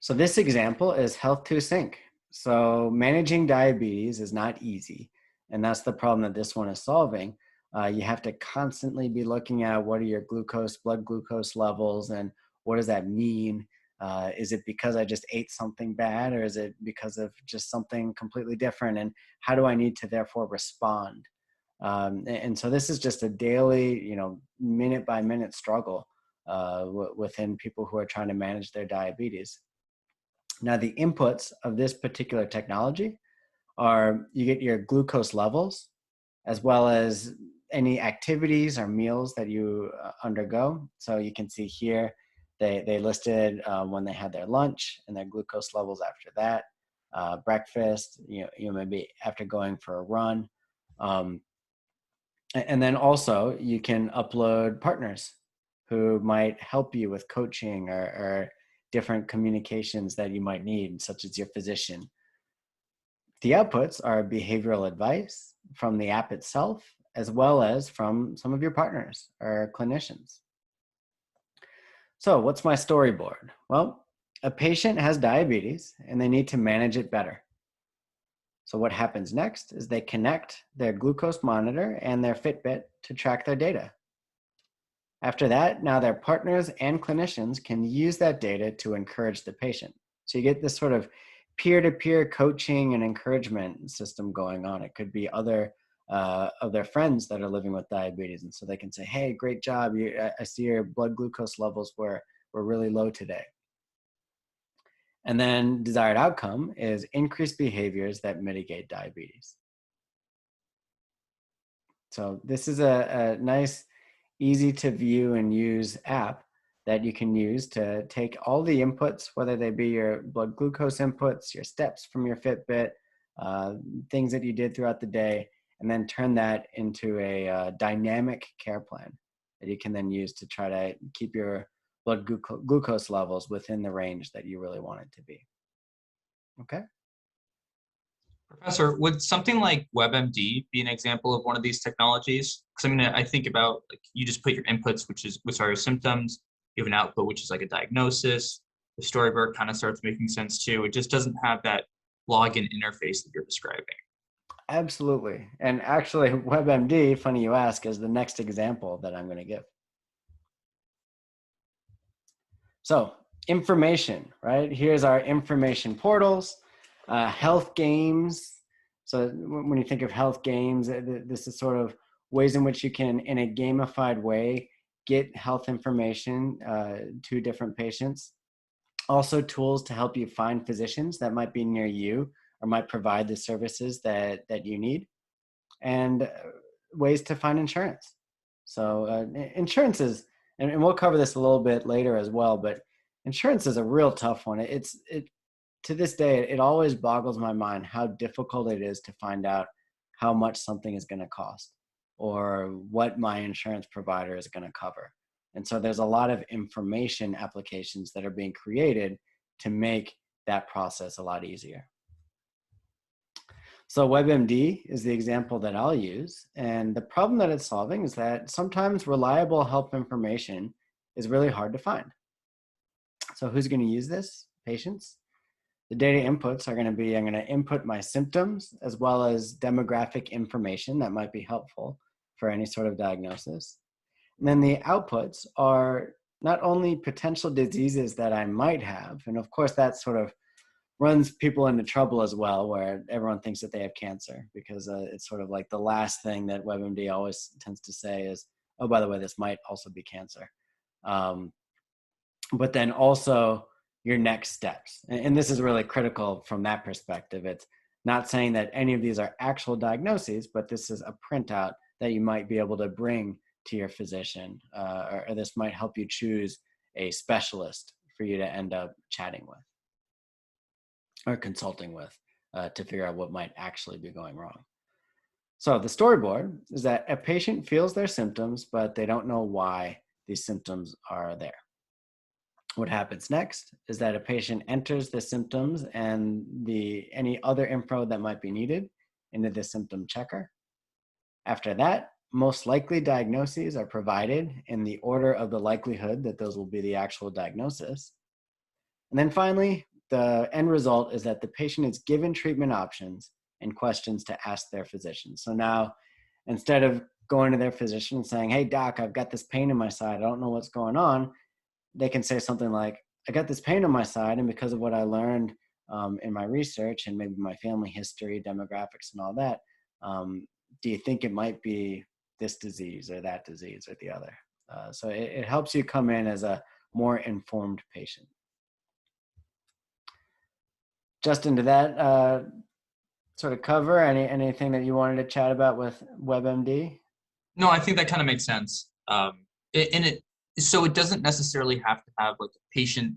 So this example is Health to Sync. So managing diabetes is not easy, and that's the problem that this one is solving. You have to constantly be looking at what are your glucose, blood glucose levels, and what does that mean? Is it because I just ate something bad, or is it because of just something completely different? And how do I need to therefore respond? And so this is just a daily, minute by minute struggle within people who are trying to manage their diabetes. Now, the inputs of this particular technology are you get your glucose levels, as well as any activities or meals that you undergo. So you can see here, they listed when they had their lunch and their glucose levels after that, breakfast, maybe after going for a run. And then also you can upload partners who might help you with coaching or different communications that you might need, such as your physician. The outputs are behavioral advice from the app itself, as well as from some of your partners or clinicians. So what's my storyboard? Well, a patient has diabetes and they need to manage it better. So what happens next is they connect their glucose monitor and their Fitbit to track their data. After that, now their partners and clinicians can use that data to encourage the patient. So you get this sort of peer-to-peer coaching and encouragement system going on. It could be other of their friends that are living with diabetes. And so they can say, hey, great job. I see your blood glucose levels were really low today. And then desired outcome is increased behaviors that mitigate diabetes. So this is a nice, easy to view and use app that you can use to take all the inputs, whether they be your blood glucose inputs, your steps from your Fitbit, things that you did throughout the day, and then turn that into a dynamic care plan that you can then use to try to keep your blood glucose levels within the range that you really want it to be. Okay. Professor, would something like WebMD be an example of one of these technologies? Because I mean, I think about like you just put your inputs, which are your symptoms. You have an output, which is like a diagnosis. The storyboard kind of starts making sense too. It just doesn't have that login interface that you're describing. Absolutely. And actually, WebMD, funny you ask, is the next example that I'm going to give. So information, right? Here's our information portals, health games. So when you think of health games, this is sort of ways in which you can, in a gamified way, get health information to different patients. Also tools to help you find physicians that might be near you or might provide the services that you need, and ways to find insurance. So insurance is, and we'll cover this a little bit later as well, but insurance is a real tough one. To this day, it always boggles my mind how difficult it is to find out how much something is going to cost or what my insurance provider is going to cover. And so there's a lot of information applications that are being created to make that process a lot easier. So WebMD is the example that I'll use. And the problem that it's solving is that sometimes reliable health information is really hard to find. So who's going to use this? Patients. The data inputs are going to be, I'm going to input my symptoms as well as demographic information that might be helpful for any sort of diagnosis. And then the outputs are not only potential diseases that I might have, and of course that sort of runs people into trouble as well, where everyone thinks that they have cancer, because it's sort of like the last thing that WebMD always tends to say is, oh, by the way, this might also be cancer. But then also your next steps. And this is really critical from that perspective. It's not saying that any of these are actual diagnoses, but this is a printout that you might be able to bring to your physician, or this might help you choose a specialist for you to end up chatting with or consulting with to figure out what might actually be going wrong. So the storyboard is that a patient feels their symptoms, but they don't know why these symptoms are there. What happens next is that a patient enters the symptoms and any other info that might be needed into the symptom checker. After that, most likely diagnoses are provided in the order of the likelihood that those will be the actual diagnosis. And then finally, the end result is that the patient is given treatment options and questions to ask their physician. So now, instead of going to their physician and saying, hey, doc, I've got this pain in my side, I don't know what's going on, they can say something like, I got this pain on my side, and because of what I learned in my research and maybe my family history, demographics, and all that, do you think it might be this disease or that disease or the other? So it helps you come in as a more informed patient. Justin, did that sort of cover anything that you wanted to chat about with WebMD? No, I think that kind of makes sense. So it doesn't necessarily have to have like a patient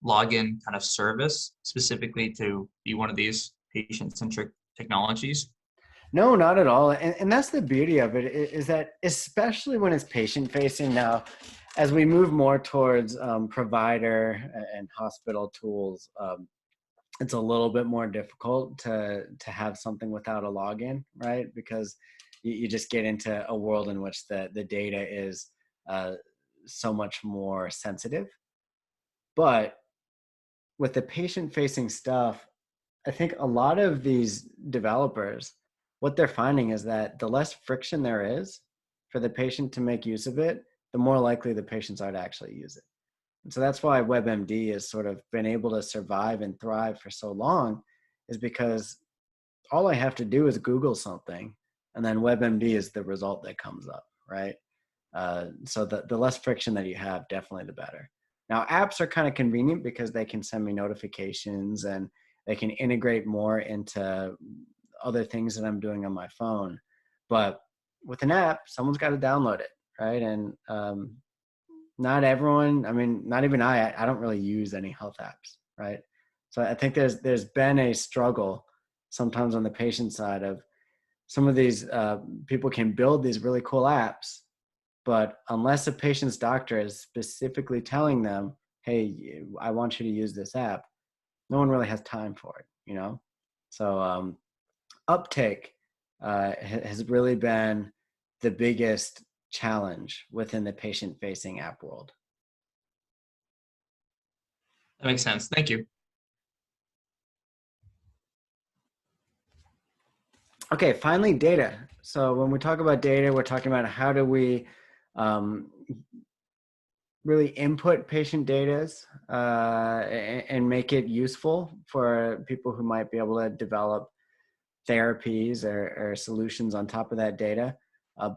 login kind of service specifically to be one of these patient-centric technologies. No, not at all. And that's the beauty of it, is that especially when it's patient-facing now, as we move more towards provider and hospital tools, it's a little bit more difficult to have something without a login, right? Because you just get into a world in which the data is so much more sensitive. But with the patient-facing stuff, I think a lot of these developers, what they're finding is that the less friction there is for the patient to make use of it, the more likely the patients are to actually use it. And so that's why WebMD has sort of been able to survive and thrive for so long, is because all I have to do is Google something, and then WebMD is the result that comes up, right? So the less friction that you have, definitely the better. Now, apps are kind of convenient because they can send me notifications and they can integrate more into other things that I'm doing on my phone. But with an app, someone's got to download it, right? And not everyone, I mean, not even I don't really use any health apps, right? So I think there's been a struggle sometimes on the patient side of some of these people can build these really cool apps, but unless a patient's doctor is specifically telling them, hey, I want you to use this app, no one really has time for it, you know? So uptake has really been the biggest challenge within the patient-facing app world. That makes sense. Thank you. Okay, finally, data. So when we talk about data, we're talking about how do we really input patient data and make it useful for people who might be able to develop therapies or solutions on top of that data.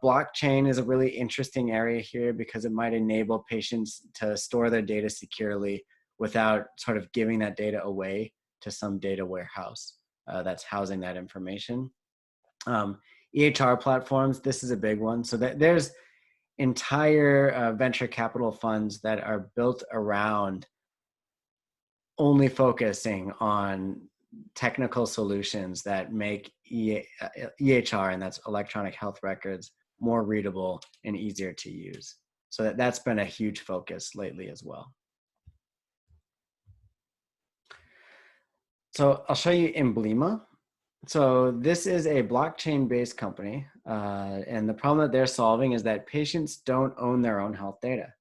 Blockchain is a really interesting area here because it might enable patients to store their data securely without sort of giving that data away to some data warehouse that's housing that information. EHR platforms, this is a big one. So there's entire venture capital funds that are built around only focusing on technical solutions that make EHR, and that's electronic health records, more readable and easier to use. So that's been a huge focus lately as well. So I'll show you Emblema. So this is a blockchain-based company, and the problem that they're solving is that patients don't own their own health data.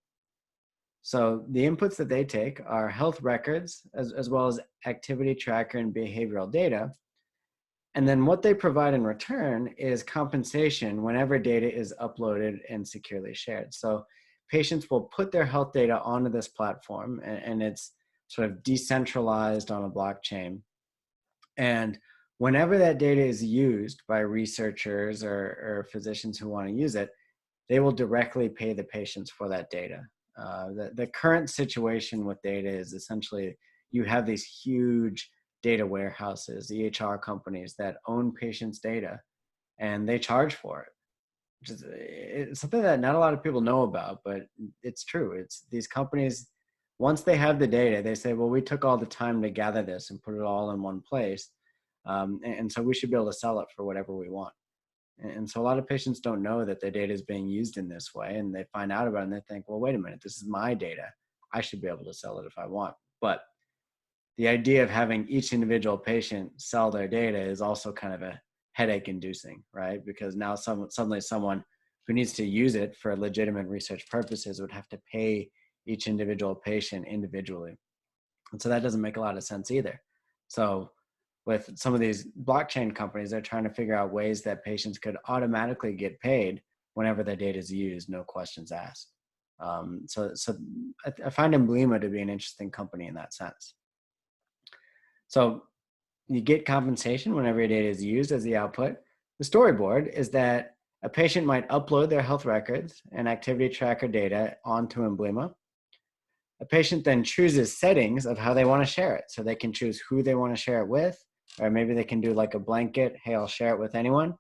So the inputs that they take are health records, as well as activity tracker and behavioral data. And then what they provide in return is compensation whenever data is uploaded and securely shared. So patients will put their health data onto this platform, and it's sort of decentralized on a blockchain. And whenever that data is used by researchers or physicians who want to use it, they will directly pay the patients for that data. The current situation with data is essentially you have these huge data warehouses, EHR companies that own patients' data, and they charge for it. It's something that not a lot of people know about, but it's true. It's these companies, once they have the data, they say, well, we took all the time to gather this and put it all in one place. And so we should be able to sell it for whatever we want. And so a lot of patients don't know that their data is being used in this way, and they find out about it and they think, well, wait a minute, this is my data. I should be able to sell it if I want. But the idea of having each individual patient sell their data is also kind of a headache inducing, right? Because now suddenly someone who needs to use it for legitimate research purposes would have to pay each individual patient individually. And so that doesn't make a lot of sense either. So with some of these blockchain companies, they're trying to figure out ways that patients could automatically get paid whenever their data is used, no questions asked. So I find Emblema to be an interesting company in that sense. So you get compensation whenever your data is used as the output. The storyboard is that a patient might upload their health records and activity tracker data onto Emblema. A patient then chooses settings of how they want to share it. So they can choose who they want to share it with, or maybe they can do like a blanket, hey, I'll share it with anyone,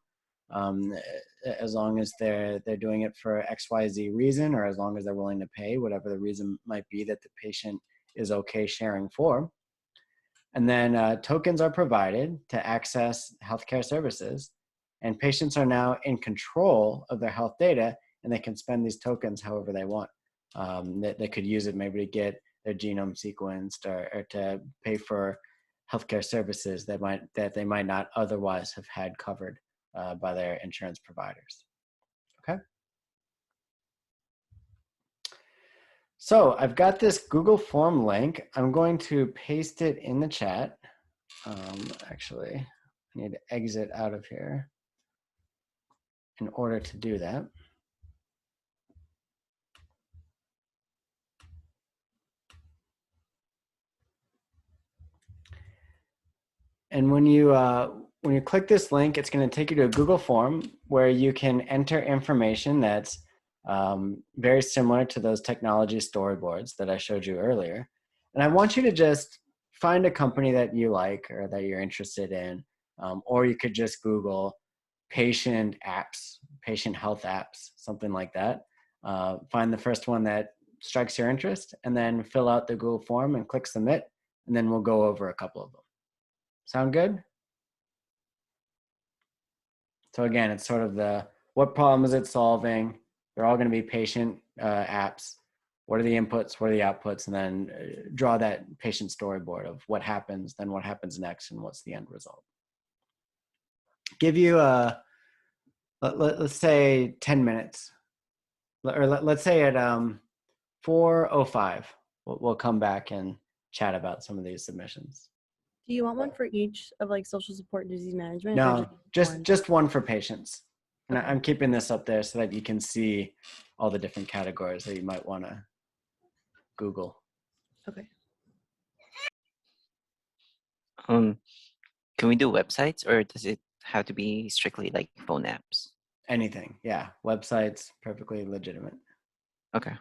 as long as they're doing it for XYZ reason, or as long as they're willing to pay whatever the reason might be that the patient is okay sharing for. And then tokens are provided to access healthcare services, and patients are now in control of their health data, and they can spend these tokens however they want. They could use it maybe to get their genome sequenced, or to pay for healthcare services that they might not otherwise have had covered by their insurance providers. Okay. So I've got this Google form link. I'm going to paste it in the chat. Actually, I need to exit out of here in order to do that. And when you click this link, it's going to take you to a Google form where you can enter information that's very similar to those technology storyboards that I showed you earlier. And I want you to just find a company that you like or that you're interested in, or you could just Google patient apps, patient health apps, something like that. Find the first one that strikes your interest, and then fill out the Google form and click submit, and then we'll go over a couple of them. Sound good? So again, it's sort of the, what problem is it solving? They're all going to be patient apps. What are the inputs? What are the outputs? And then draw that patient storyboard of what happens, then what happens next, and what's the end result. Give you let's say 10 minutes, or let's say at 4:05, we'll come back and chat about some of these submissions. Do you want one for each of like social support, disease management? No, or just one for patients. And Okay. I'm keeping this up there so that you can see all the different categories that you might want to Google. Okay. Can we do websites, or does it have to be strictly like phone apps? Anything, yeah. Websites, perfectly legitimate. Okay.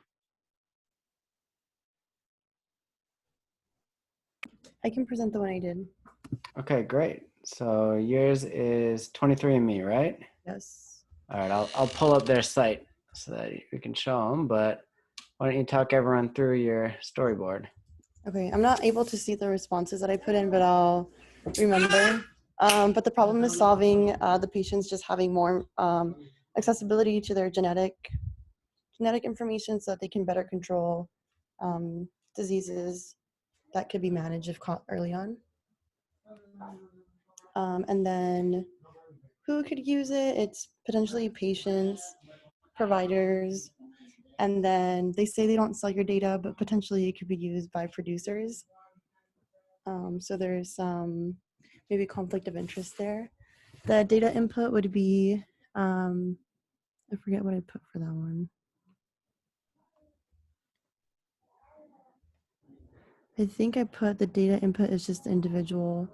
I can present the one I did. Okay, great. So yours is 23andMe, right? Yes. All right, I'll pull up their site so that we can show them, but why don't you talk everyone through your storyboard? Okay, I'm not able to see the responses that I put in, but I'll remember. But the problem is solving the patients just having more accessibility to their genetic information so that they can better control diseases that could be managed if caught early on. And then who could use it? It's potentially patients, providers, and then they say they don't sell your data, but potentially it could be used by producers. So there's some maybe conflict of interest there. The data input would be, I forget what I put for that one. I think I put the data input is just the individual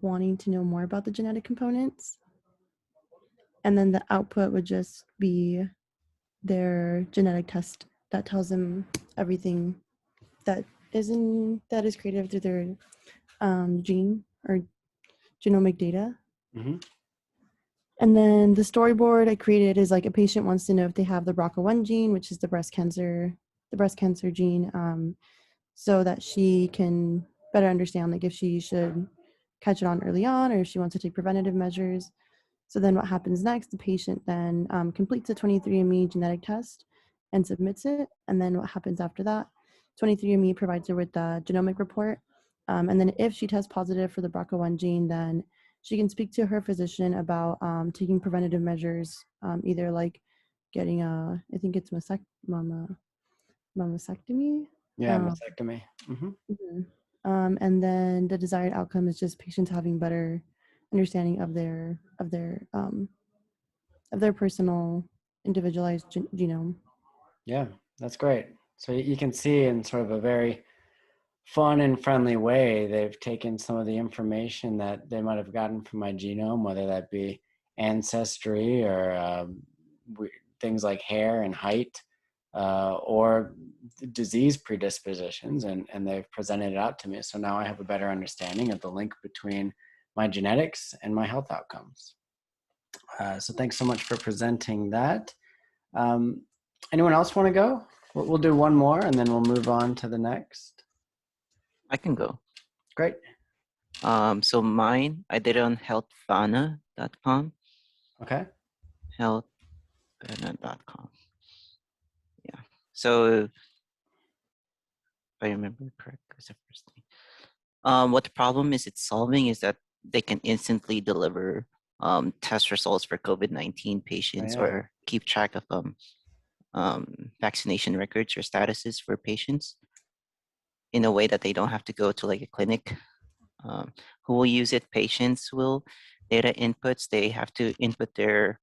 wanting to know more about the genetic components. And then the output would just be their genetic test that tells them everything that is created through their gene or genomic data. Mm-hmm. And then the storyboard I created is like a patient wants to know if they have the BRCA1 gene, which is the breast cancer gene, so that she can better understand like if she should catch it on early on or if she wants to take preventative measures. So then what happens next, the patient then completes a 23andMe genetic test and submits it. And then what happens after that, 23andMe provides her with the genomic report. And then if she tests positive for the BRCA1 gene, then she can speak to her physician about taking preventative measures, either like getting I think it's mammectomy. Yeah, mastectomy. Mm-hmm. And then the desired outcome is just patients having better understanding of their personal individualized genome. Yeah, that's great. So you can see in sort of a very fun and friendly way, they've taken some of the information that they might have gotten from my genome, whether that be ancestry or things like hair and height, or disease predispositions, and they've presented it out to me. So now I have a better understanding of the link between my genetics and my health outcomes. So thanks so much for presenting that. Anyone else want to go? We'll do one more and then we'll move on to the next. I can go. Great. So mine, I did it on healthfana.com. Okay. Healthfana.com. Yeah. So if I remember correct, was the first thing. What the problem is it's solving is that they can instantly deliver test results for COVID-19 patients, or keep track of vaccination records or statuses for patients in a way that they don't have to go to like a clinic Who will use it? Patients will. Data inputs, they have to input their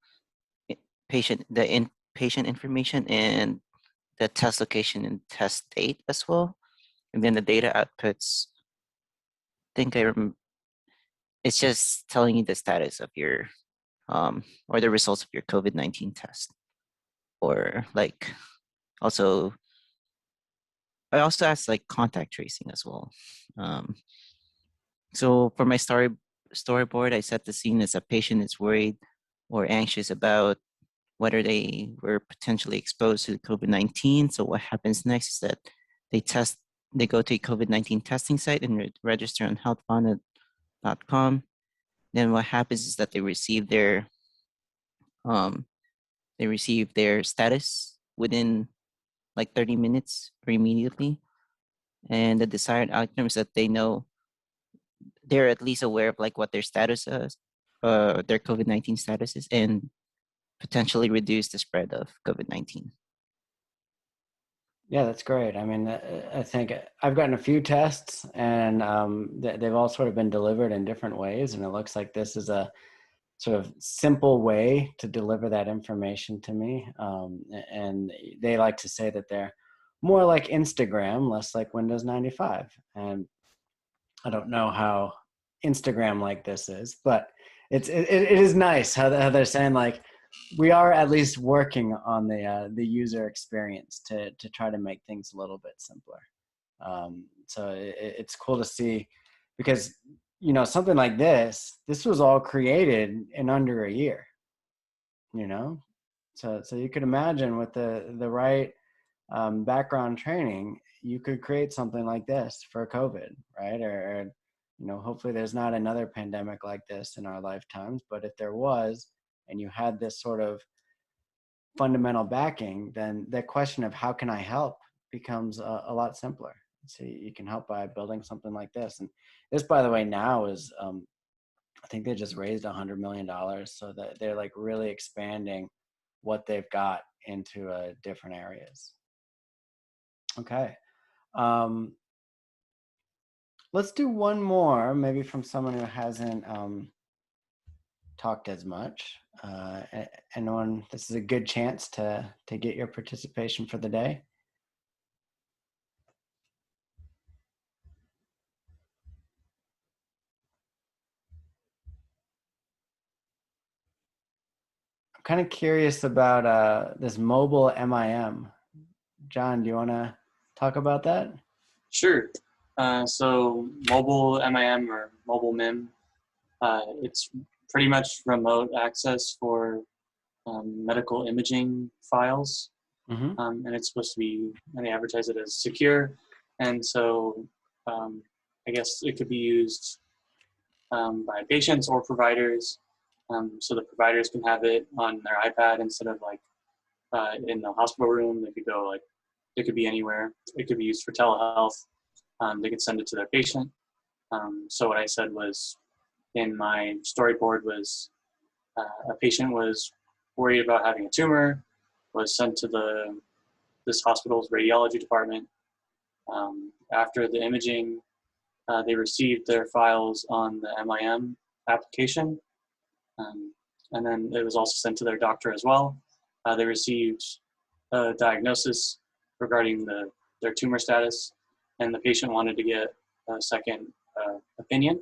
patient information and the test location and test date as well. And then the data outputs, it's just telling you the status of your or the results of your COVID-19 test. Or like also, I also asked like contact tracing as well. So for my storyboard, I set the scene as a patient is worried or anxious about whether they were potentially exposed to COVID-19. So what happens next is that they go to a COVID-19 testing site and register on healthfonda.com. Then what happens is that um, they receive their status within like 30 minutes or immediately. And the desired outcome is that they know they're at least aware of like what their status is, their COVID-19 status is, and potentially reduce the spread of COVID-19. Yeah, that's great. I mean, I think I've gotten a few tests, and they've all sort of been delivered in different ways. And it looks like this is a sort of simple way to deliver that information to me. And they like to say that they're more like Instagram, less like Windows 95. And I don't know how Instagram like this is, but it is nice how they're saying like, we are at least working on the user experience to try to make things a little bit simpler. So it's cool to see, because something like this was all created in under a year. So you could imagine with the right background training, you could create something like this for COVID, right? Or hopefully there's not another pandemic like this in our lifetimes, but if there was, and you had this sort of fundamental backing, then the question of how can I help becomes a lot simpler. So you can help by building something like this. And this, by the way, now is, I think they just raised $100 million. So that they're like really expanding what they've got into different areas. Okay. Let's do one more, maybe from someone who hasn't talked as much. Anyone, this is a good chance to get your participation for the day. I'm kind of curious about this mobile MIM. John, do you want to talk about that? Sure. So mobile MIM or mobile MIM, it's pretty much remote access for medical imaging files. Mm-hmm. And it's supposed to be, and they advertise it as secure. And so I guess it could be used by patients or providers. So the providers can have it on their iPad instead of like in the hospital room. They could go like, it could be anywhere. It could be used for telehealth. They could send it to their patient. So what I said was, in my storyboard was a patient was worried about having a tumor, was sent to this hospital's radiology department. After the imaging, they received their files on the MIM application. And then it was also sent to their doctor as well. They received a diagnosis regarding their tumor status, and the patient wanted to get a second opinion.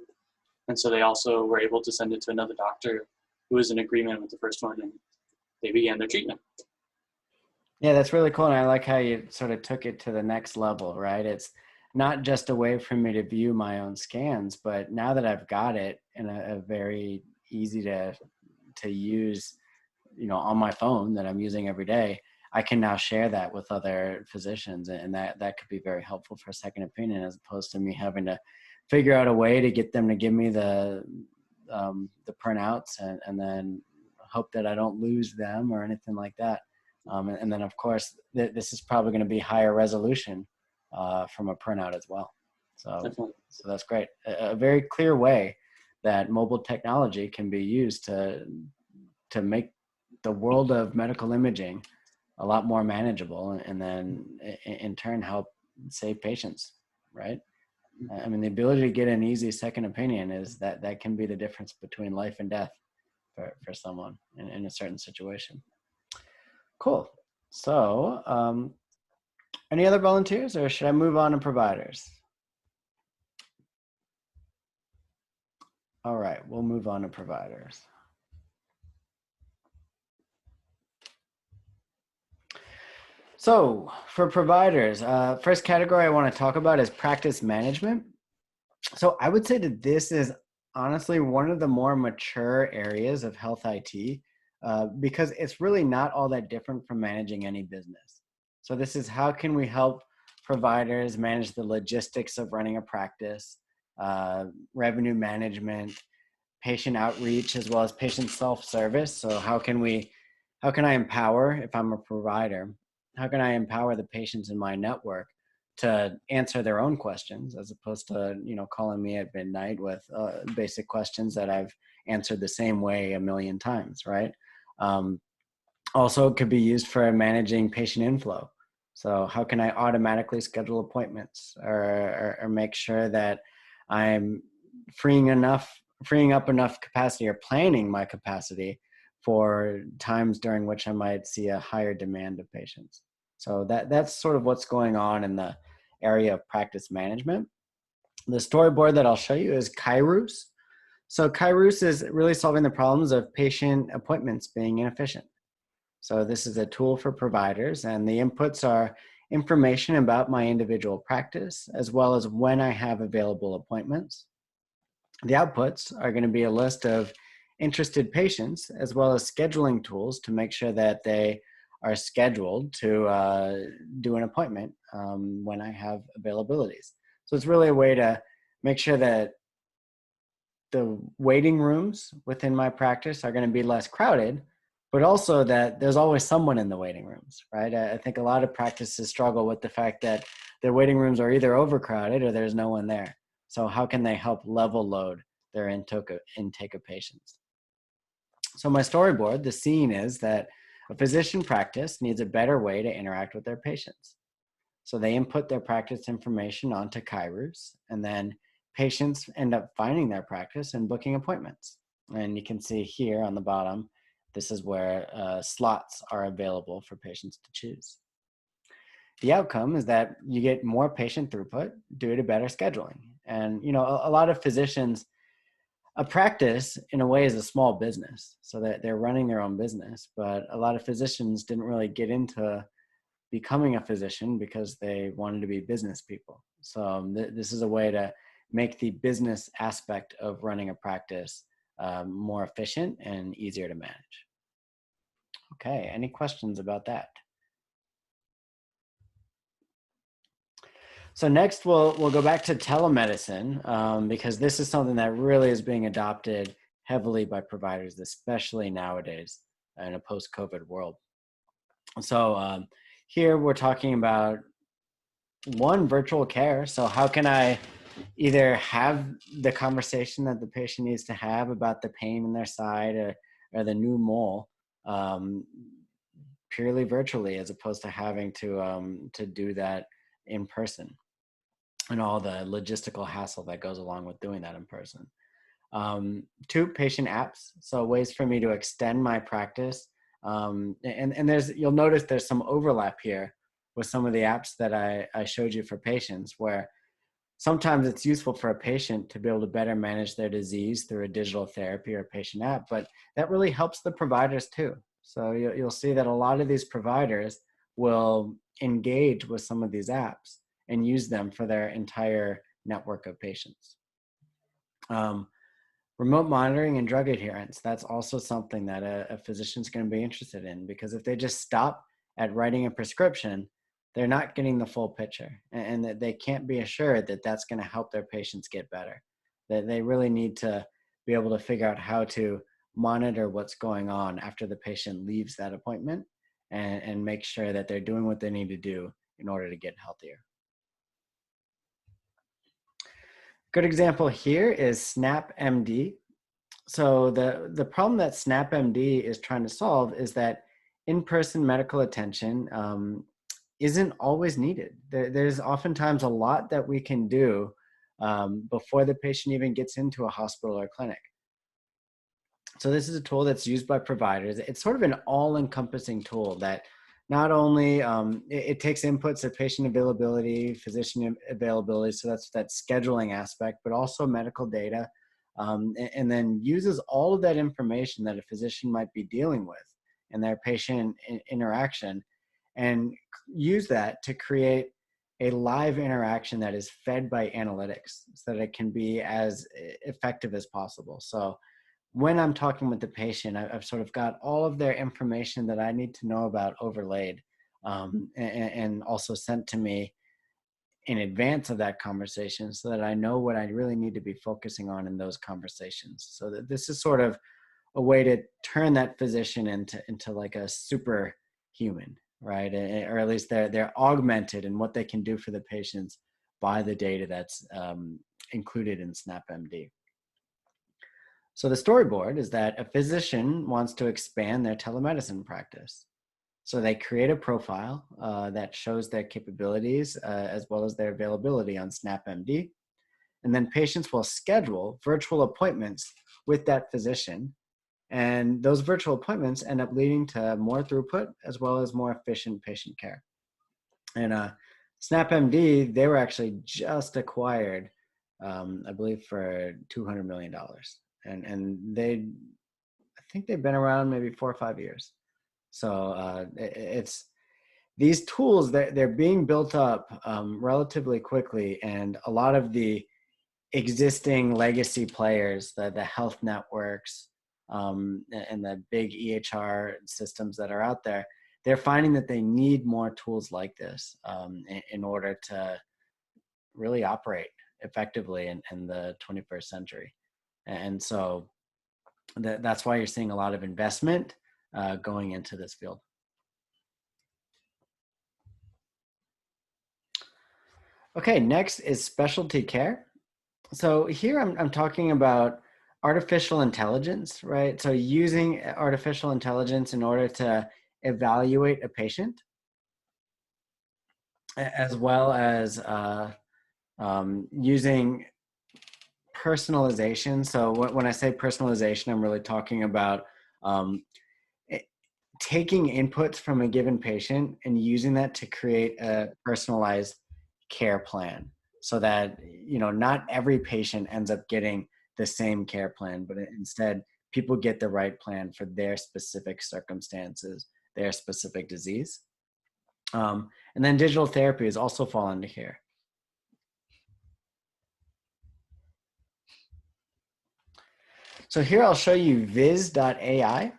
And so they also were able to send it to another doctor who was in agreement with the first one, and they began their treatment. Yeah, that's really cool. And I like how you sort of took it to the next level, right? It's not just a way for me to view my own scans, but now that I've got it in a very easy to use, on my phone that I'm using every day, I can now share that with other physicians, and that could be very helpful for a second opinion, as opposed to me having to figure out a way to get them to give me the printouts and then hope that I don't lose them or anything like that. And then of course, this is probably going to be higher resolution from a printout as well. So that's great. A very clear way that mobile technology can be used to make the world of medical imaging a lot more manageable, and then in turn help save patients, right? I mean, the ability to get an easy second opinion is that can be the difference between life and death for someone in a certain situation. Cool. So, any other volunteers, or should I move on to providers? All right, we'll move on to providers. So for providers, first category I want to talk about is practice management. So I would say that this is honestly one of the more mature areas of health IT because it's really not all that different from managing any business. So this is how can we help providers manage the logistics of running a practice, revenue management, patient outreach, as well as patient self-service. So how can I empower, if I'm a provider, how can I empower the patients in my network to answer their own questions as opposed to, calling me at midnight with basic questions that I've answered the same way a million times, right? Also, it could be used for managing patient inflow. So how can I automatically schedule appointments or make sure that I'm freeing up enough capacity or planning my capacity for times during which I might see a higher demand of patients. So that's sort of what's going on in the area of practice management. The storyboard that I'll show you is Kairos. So Kairos is really solving the problems of patient appointments being inefficient. So this is a tool for providers, and the inputs are information about my individual practice, as well as when I have available appointments. The outputs are going to be a list of interested patients, as well as scheduling tools to make sure that they are scheduled to do an appointment when I have availabilities. So it's really a way to make sure that the waiting rooms within my practice are going to be less crowded, but also that there's always someone in the waiting rooms, right? I think a lot of practices struggle with the fact that their waiting rooms are either overcrowded or there's no one there. So how can they help level load their intake of patients? So my storyboard, the scene is that a physician practice needs a better way to interact with their patients. So they input their practice information onto Kairos, and then patients end up finding their practice and booking appointments. And you can see here on the bottom, this is where slots are available for patients to choose. The outcome is that you get more patient throughput due to better scheduling. And a lot of physicians, a practice in a way is a small business, so that they're running their own business. But a lot of physicians didn't really get into becoming a physician because they wanted to be business people. So this is a way to make the business aspect of running a practice more efficient and easier to manage. Okay, any questions about that? So next we'll go back to telemedicine because this is something that really is being adopted heavily by providers, especially nowadays in a post-COVID world. So here we're talking about virtual care. So how can I either have the conversation that the patient needs to have about the pain in their side or the new mole purely virtually, as opposed to having to do that in person, and all the logistical hassle that goes along with doing that in person. 2, patient apps. So ways for me to extend my practice. And you'll notice there's some overlap here with some of the apps that I showed you for patients, where sometimes it's useful for a patient to be able to better manage their disease through a digital therapy or patient app, but that really helps the providers too. So you'll see that a lot of these providers will engage with some of these apps and use them for their entire network of patients. Remote monitoring and drug adherence, that's also something that a physician's going to be interested in, because if they just stop at writing a prescription, they're not getting the full picture, and that they can't be assured that that's going to help their patients get better. That they really need to be able to figure out how to monitor what's going on after the patient leaves that appointment, and make sure that they're doing what they need to do in order to get healthier. Good example here is SnapMD. So the problem that SnapMD is trying to solve is that in-person medical attention isn't always needed. There's oftentimes a lot that we can do before the patient even gets into a hospital or clinic. So this is a tool that's used by providers. It's sort of an all-encompassing tool that not only it takes inputs of patient availability, physician availability, so that's that scheduling aspect, but also medical data, and then uses all of that information that a physician might be dealing with in their patient interaction, and use that to create a live interaction that is fed by analytics so that it can be as effective as possible. So when I'm talking with the patient, I've sort of got all of their information that I need to know about overlaid, and also sent to me in advance of that conversation so that I know what I really need to be focusing on in those conversations. So that this is sort of a way to turn that physician into like a superhuman, right? Or at least they're augmented in what they can do for the patients by the data that's included in SnapMD. So the storyboard is that a physician wants to expand their telemedicine practice. So they create a profile that shows their capabilities as well as their availability on SnapMD. And then patients will schedule virtual appointments with that physician. And those virtual appointments end up leading to more throughput as well as more efficient patient care. And SnapMD, they were actually just acquired, I believe, for $200 million. And I think they've been around maybe 4 or 5 years. So it's these tools that they're being built up relatively quickly, and a lot of the existing legacy players, the health networks, and the big EHR systems that are out there, they're finding that they need more tools like this in order to really operate effectively in the 21st century. And so that's why you're seeing a lot of investment going into this field. Okay, next is specialty care. So here I'm talking about artificial intelligence, right? So using artificial intelligence in order to evaluate a patient, as well as using personalization. So when I say personalization, I'm really talking about taking inputs from a given patient and using that to create a personalized care plan, so that not every patient ends up getting the same care plan, but instead people get the right plan for their specific circumstances, their specific disease. And then digital therapies also fall into here. So here I'll show you Viz.ai.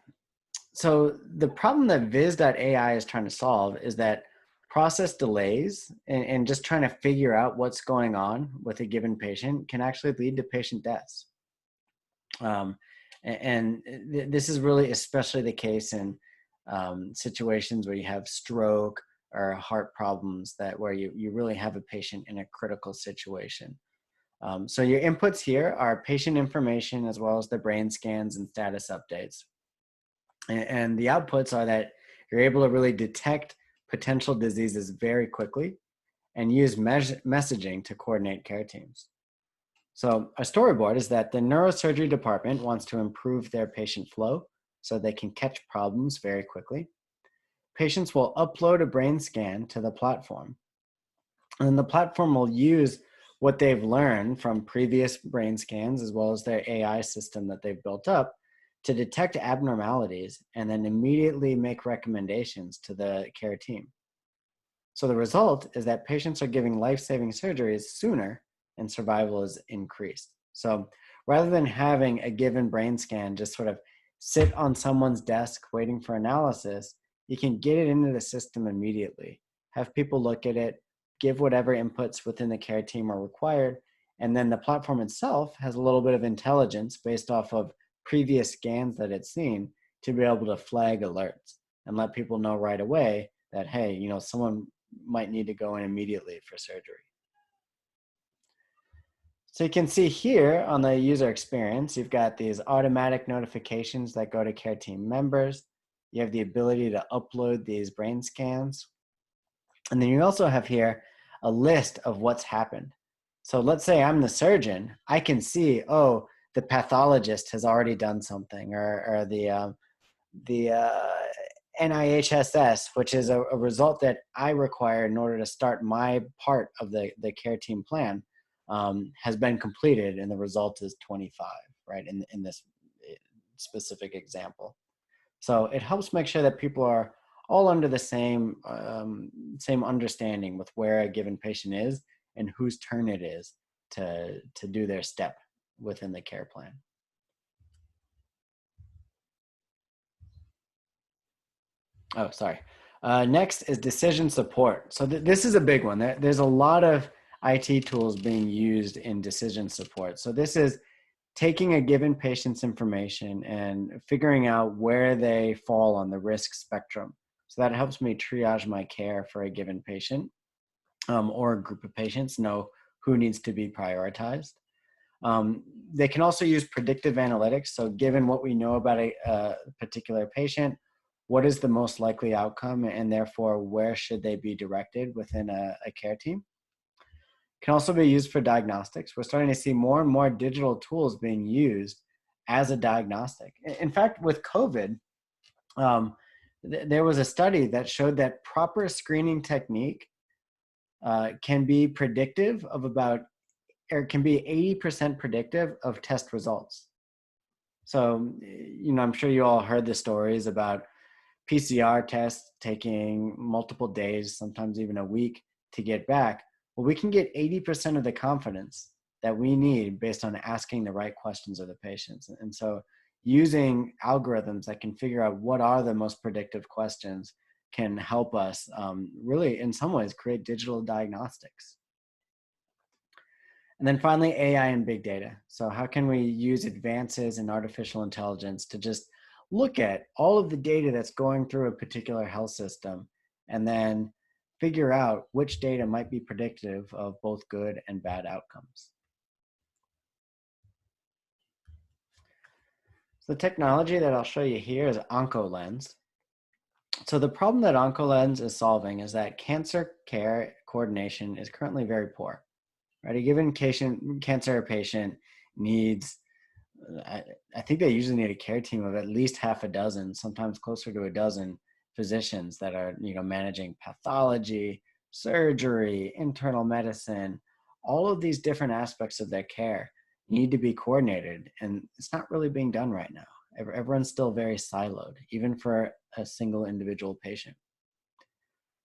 So the problem that Viz.ai is trying to solve is that process delays and just trying to figure out what's going on with a given patient can actually lead to patient deaths. And this is really especially the case in situations where you have stroke or heart problems, where you really have a patient in a critical situation. So your inputs here are patient information as well as the brain scans and status updates. And the outputs are that you're able to really detect potential diseases very quickly and use messaging to coordinate care teams. So a storyboard is that the neurosurgery department wants to improve their patient flow so they can catch problems very quickly. Patients will upload a brain scan to the platform, and the platform will use what they've learned from previous brain scans as well as their AI system that they've built up to detect abnormalities and then immediately make recommendations to the care team. So the result is that patients are giving life-saving surgeries sooner and survival is increased. So rather than having a given brain scan just sort of sit on someone's desk waiting for analysis, you can get it into the system immediately, have people look at it, give whatever inputs within the care team are required, and then the platform itself has a little bit of intelligence based off of previous scans that it's seen to be able to flag alerts and let people know right away that, hey, someone might need to go in immediately for surgery. So you can see here on the user experience, you've got these automatic notifications that go to care team members. You have the ability to upload these brain scans. And then you also have here a list of what's happened. So let's say I'm the surgeon, I can see, oh, the pathologist has already done something, or the NIHSS, which is a result that I require in order to start my part of the care team plan, has been completed, and the result is 25, right, in this specific example. So it helps make sure that people are all under the same understanding with where a given patient is and whose turn it is to do their step within the care plan. Oh, sorry. Next is decision support. So this is a big one. There's a lot of IT tools being used in decision support. So this is taking a given patient's information and figuring out where they fall on the risk spectrum. So that helps me triage my care for a given patient or a group of patients, know who needs to be prioritized. They can also use predictive analytics. So given what we know about a particular patient, what is the most likely outcome, and therefore where should they be directed within a care team? Can also be used for diagnostics. We're starting to see more and more digital tools being used as a diagnostic. In fact, with COVID, there was a study that showed that proper screening technique can be predictive of can be 80% predictive of test results. So, I'm sure you all heard the stories about PCR tests taking multiple days, sometimes even a week to get back. Well, we can get 80% of the confidence that we need based on asking the right questions of the patients. And so using algorithms that can figure out what are the most predictive questions can help us really, in some ways, create digital diagnostics. And then finally, AI and big data. So how can we use advances in artificial intelligence to just look at all of the data that's going through a particular health system and then figure out which data might be predictive of both good and bad outcomes. So the technology that I'll show you here is OncoLens. So the problem that OncoLens is solving is that cancer care coordination is currently very poor. Right? A given cancer patient needs, I think they usually need a care team of at least half a dozen, sometimes closer to a dozen physicians that are, managing pathology, surgery, internal medicine. All of these different aspects of their care need to be coordinated, and it's not really being done right now. Everyone's still very siloed, even for a single individual patient.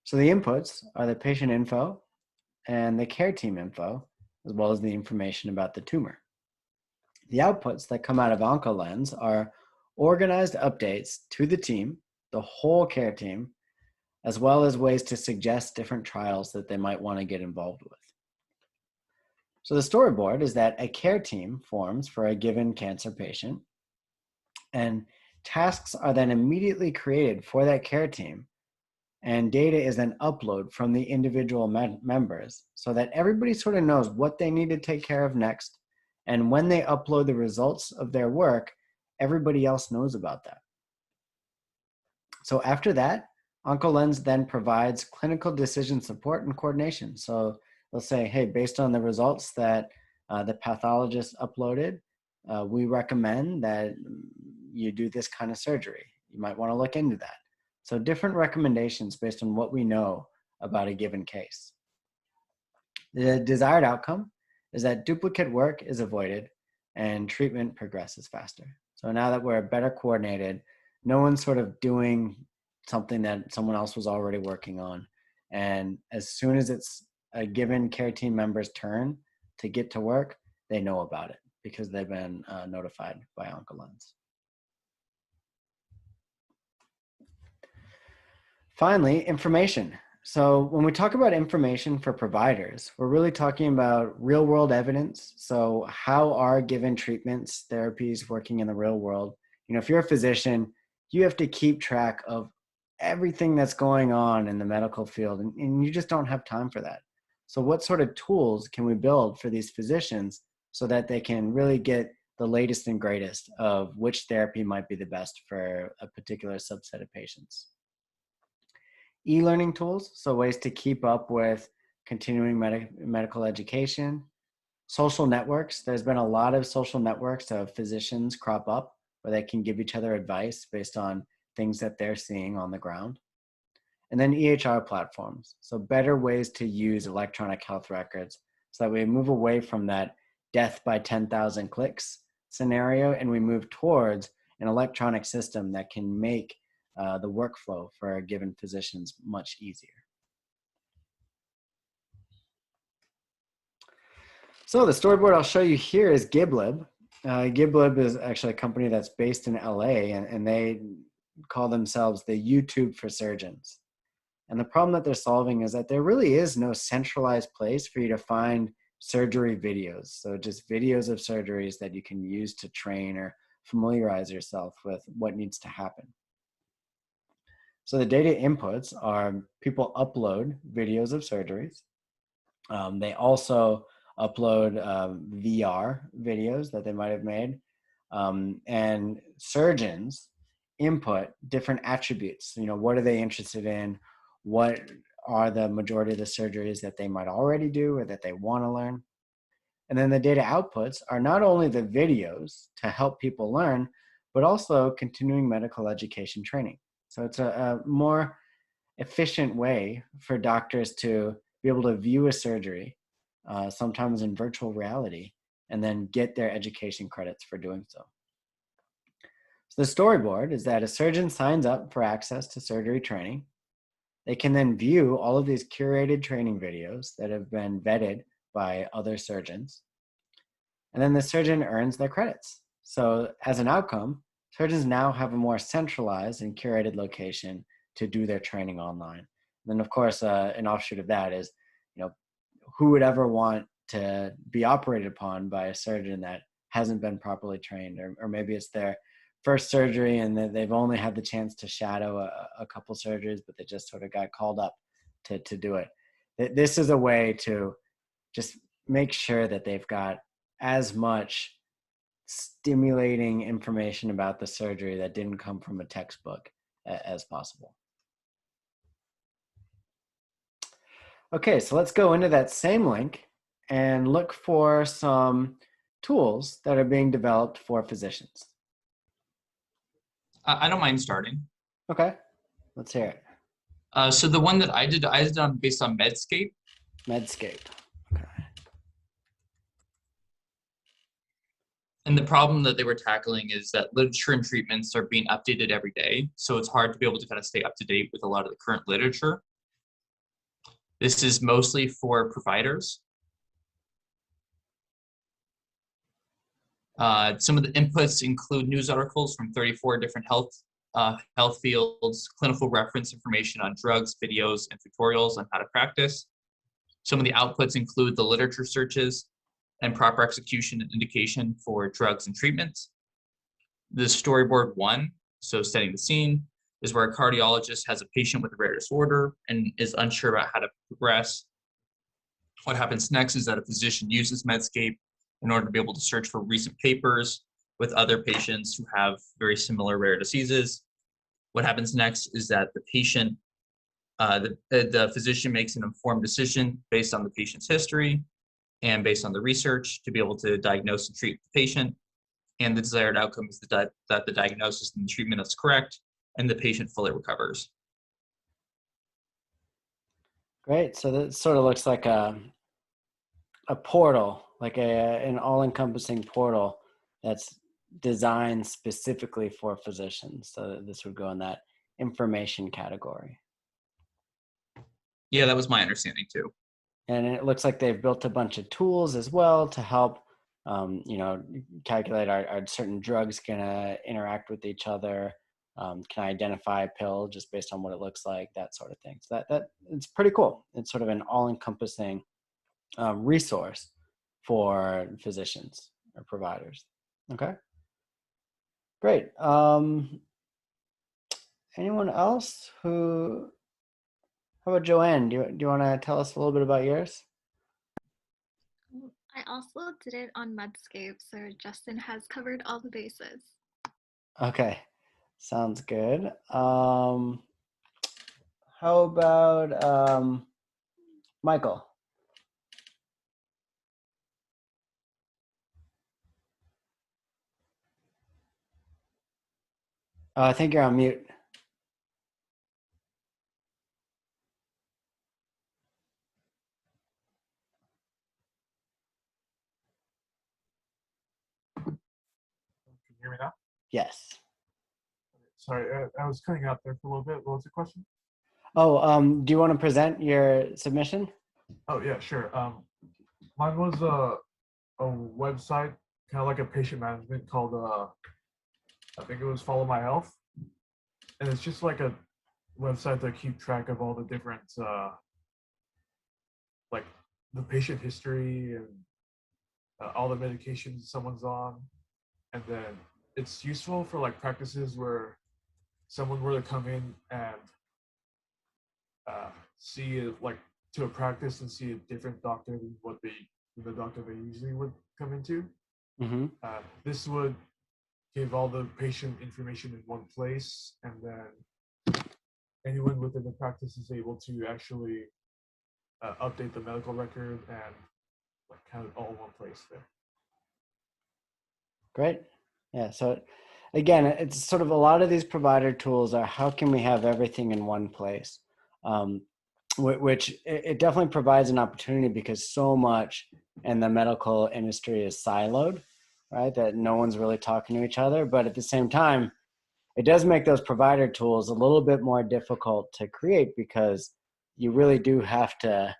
So the inputs are the patient info and the care team info, as well as the information about the tumor. The outputs that come out of OncoLens are organized updates to the team, the whole care team, as well as ways to suggest different trials that they might want to get involved with. So the storyboard is that a care team forms for a given cancer patient, and tasks are then immediately created for that care team, and data is then uploaded from the individual members so that everybody sort of knows what they need to take care of next. And when they upload the results of their work, everybody else knows about that. So after that, OncoLens then provides clinical decision support and coordination. So they'll say, hey, based on the results that the pathologist uploaded, we recommend that you do this kind of surgery. You might want to look into that. So different recommendations based on what we know about a given case. The desired outcome is that duplicate work is avoided and treatment progresses faster. So now that we're better coordinated, no one's sort of doing something that someone else was already working on. And as soon as it's a given care team member's turn to get to work, they know about it because they've been notified by OncoLens. Finally, information. So when we talk about information for providers, we're really talking about real world evidence. So how are given treatments, therapies working in the real world? If you're a physician, you have to keep track of everything that's going on in the medical field, and you just don't have time for that. So what sort of tools can we build for these physicians so that they can really get the latest and greatest of which therapy might be the best for a particular subset of patients? E-learning tools, so ways to keep up with continuing medical education, Social networks. There's been a lot of social networks of physicians crop up where they can give each other advice based on things that they're seeing on the ground. And then EHR platforms. So better ways to use electronic health records so that we move away from that death by 10,000 clicks scenario and we move towards an electronic system that can make the workflow for given physicians much easier. So the storyboard I'll show you here is GibLib. GibLib is actually a company that's based in LA, and they call themselves the YouTube for surgeons. And the problem that they're solving is that there really is no centralized place for you to find surgery videos. So just videos of surgeries that you can use to train or familiarize yourself with what needs to happen. So the data inputs are people upload videos of surgeries. They also upload VR videos that they might have made. And surgeons input different attributes. You know, what are they interested in? What are the majority of the surgeries that they might already do or that they want to learn? And then the data outputs are not only the videos to help people learn, but also continuing medical education training. So it's a more efficient way for doctors to be able to view a surgery, sometimes in virtual reality, and then get their education credits for doing so. So the storyboard is that a surgeon signs up for access to surgery training. They can then view all of these curated training videos that have been vetted by other surgeons. And then the surgeon earns their credits. So as an outcome, surgeons now have a more centralized and curated location to do their training online. And then of course, an offshoot of that is, you know, who would ever want to be operated upon by a surgeon that hasn't been properly trained, or maybe it's their first surgery and they've only had the chance to shadow a couple surgeries, but they just sort of got called up to do it. This is a way to just make sure that they've got as much stimulating information about the surgery that didn't come from a textbook as possible. Okay, so let's go into that same link and look for some tools that are being developed for physicians. I don't mind starting. Okay, let's hear it. So the one that I did based on Medscape. Medscape. Okay. And the problem that they were tackling is that literature and treatments are being updated every day. So it's hard to be able to kind of stay up to date with a lot of the current literature. This is mostly for providers. Some of the inputs include news articles from 34 different health fields, clinical reference information on drugs, videos, and tutorials on how to practice. Some of the outputs include the literature searches and proper execution and indication for drugs and treatments. The storyboard 1, so setting the scene, is where a cardiologist has a patient with a rare disorder and is unsure about how to progress. What happens next is that a physician uses Medscape in order to be able to search for recent papers with other patients who have very similar rare diseases. What happens next is that the patient, the physician makes an informed decision based on the patient's history and based on the research to be able to diagnose and treat the patient. And the desired outcome is that the diagnosis and the treatment is correct and the patient fully recovers. Great, so that sort of looks like a portal, like an all-encompassing portal that's designed specifically for physicians. So this would go in that information category. Yeah, that was my understanding too. And it looks like they've built a bunch of tools as well to help, you know, calculate are certain drugs going to interact with each other. Can I identify a pill just based on what it looks like, that sort of thing. So that it's pretty cool. It's sort of an all-encompassing resource for physicians or providers. Okay, great. Anyone else who? How about Joanne? Do you want to tell us a little bit about yours? I also did it on Medscape, so Justin has covered all the bases. Okay, sounds good. How about Michael? I think you're on mute. Can you hear me now? Yes. Sorry, I was cutting out there for a little bit. What was the question? Oh, do you want to present your submission? Oh yeah, sure. Mine was a website, kind of like a patient management called I think it was Follow My Health, and it's just like a website to keep track of all the different like the patient history and all the medications someone's on, and then it's useful for like practices where someone were to come in and see it, like to a practice and see a different doctor than what the doctor they usually would come into. Mm-hmm. This would give all the patient information in one place, and then anyone within the practice is able to actually update the medical record and like kind of all in one place there. Great. Yeah. So again, it's sort of a lot of these provider tools are how can we have everything in one place, which it definitely provides an opportunity because so much in the medical industry is siloed, right? That no one's really talking to each other. But at the same time, it does make those provider tools a little bit more difficult to create because you really do have to,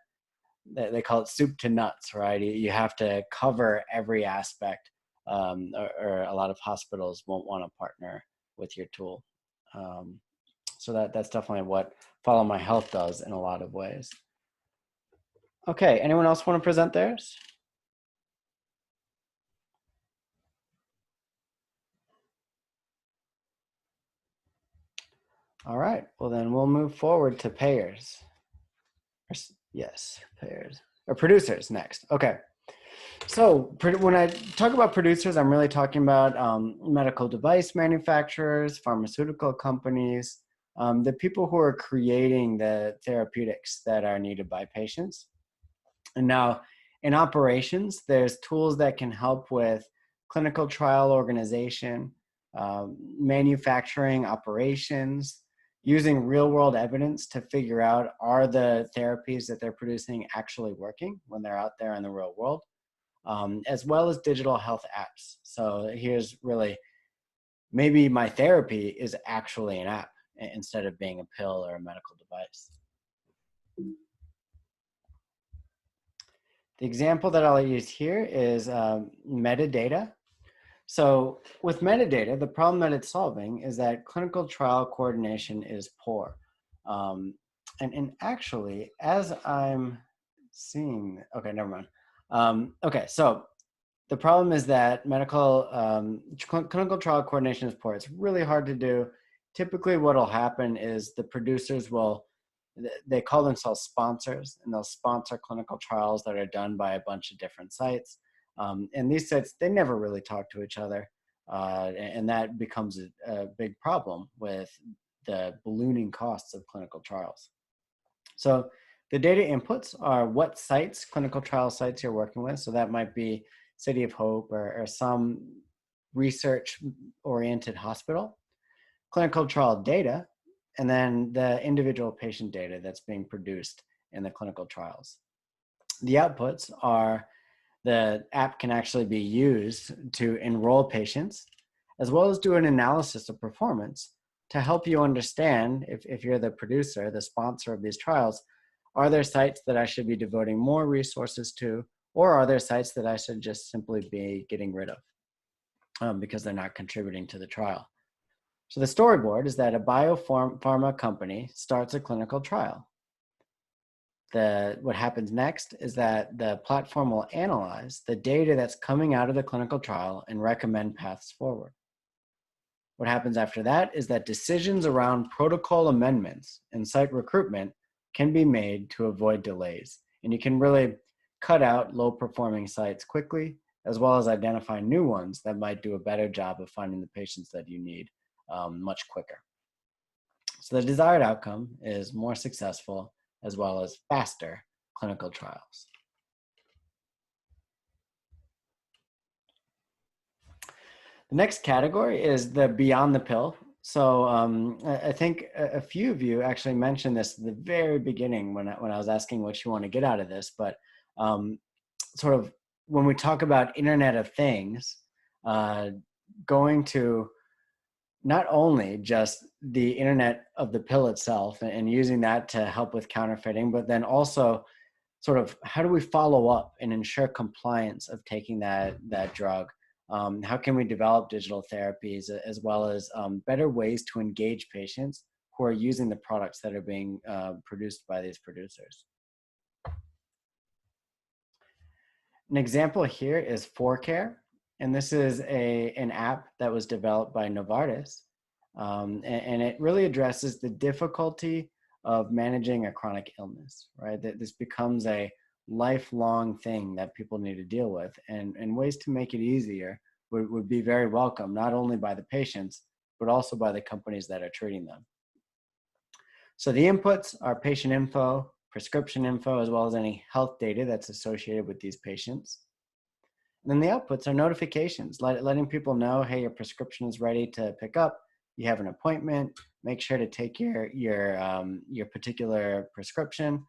they call it soup to nuts, right? You have to cover every aspect, or a lot of hospitals won't want to partner with your tool. So that's definitely what Follow My Health does in a lot of ways. Okay, anyone else want to present theirs? All right, well then we'll move forward to payers. Yes, payers. Or producers next. Okay. So when I talk about producers, I'm really talking about medical device manufacturers, pharmaceutical companies, the people who are creating the therapeutics that are needed by patients. And now in operations, there's tools that can help with clinical trial organization, manufacturing operations, using real world evidence to figure out are the therapies that they're producing actually working when they're out there in the real world, as well as digital health apps. So here's really, maybe my therapy is actually an app instead of being a pill or a medical device. The example that I'll use here is metadata. So with metadata, the problem that it's solving is that clinical trial coordination is poor. And actually, as I'm seeing, okay, never mind. Okay, so the problem is that clinical trial coordination is poor. It's really hard to do. Typically what will happen is the producers they call themselves sponsors, and they'll sponsor clinical trials that are done by a bunch of different sites. And these sites, they never really talk to each other. And that becomes a big problem with the ballooning costs of clinical trials. So the data inputs are what sites, clinical trial sites you're working with. So that might be City of Hope or some research-oriented hospital. Clinical trial data, and then the individual patient data that's being produced in the clinical trials. The outputs are the app can actually be used to enroll patients, as well as do an analysis of performance to help you understand, if you're the producer, the sponsor of these trials, are there sites that I should be devoting more resources to, or are there sites that I should just simply be getting rid of because they're not contributing to the trial? So the storyboard is that a biopharma company starts a clinical trial. What happens next is that the platform will analyze the data that's coming out of the clinical trial and recommend paths forward. What happens after that is that decisions around protocol amendments and site recruitment can be made to avoid delays. And you can really cut out low-performing sites quickly, as well as identify new ones that might do a better job of finding the patients that you need much quicker. So the desired outcome is more successful as well as faster clinical trials. The next category is the beyond the pill. So I think a few of you actually mentioned this at the very beginning when I was asking what you want to get out of this, but sort of when we talk about Internet of Things, going to not only just the Internet of the pill itself and using that to help with counterfeiting, but then also sort of how do we follow up and ensure compliance of taking that drug? How can we develop digital therapies as well as better ways to engage patients who are using the products that are being produced by these producers? An example here is ForCare, and this is an app that was developed by Novartis, and it really addresses the difficulty of managing a chronic illness, right? That this becomes a lifelong thing that people need to deal with, and ways to make it easier would be very welcome, not only by the patients, but also by the companies that are treating them. So the inputs are patient info, prescription info, as well as any health data that's associated with these patients. And then the outputs are notifications, letting people know, hey, your prescription is ready to pick up. You have an appointment. Make sure to take your particular prescription,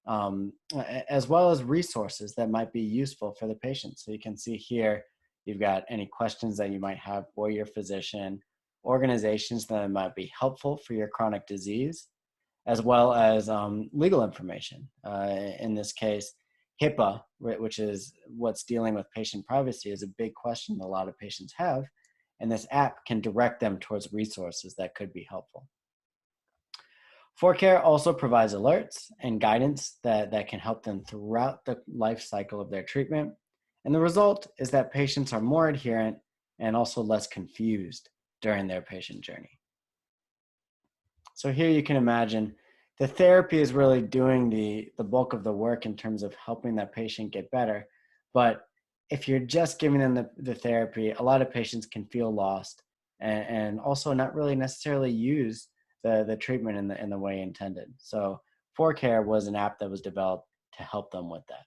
as well as resources that might be useful for the patient. So you can see here, you've got any questions that you might have for your physician, organizations that might be helpful for your chronic disease, as well as legal information. In this case, HIPAA, which is what's dealing with patient privacy, is a big question a lot of patients have, and this app can direct them towards resources that could be helpful. ForCare also provides alerts and guidance that can help them throughout the life cycle of their treatment, and the result is that patients are more adherent and also less confused during their patient journey. So here you can imagine the therapy is really doing the bulk of the work in terms of helping that patient get better. But if you're just giving them the therapy, a lot of patients can feel lost and also not really necessarily use the treatment in the way intended. So ForCare was an app that was developed to help them with that.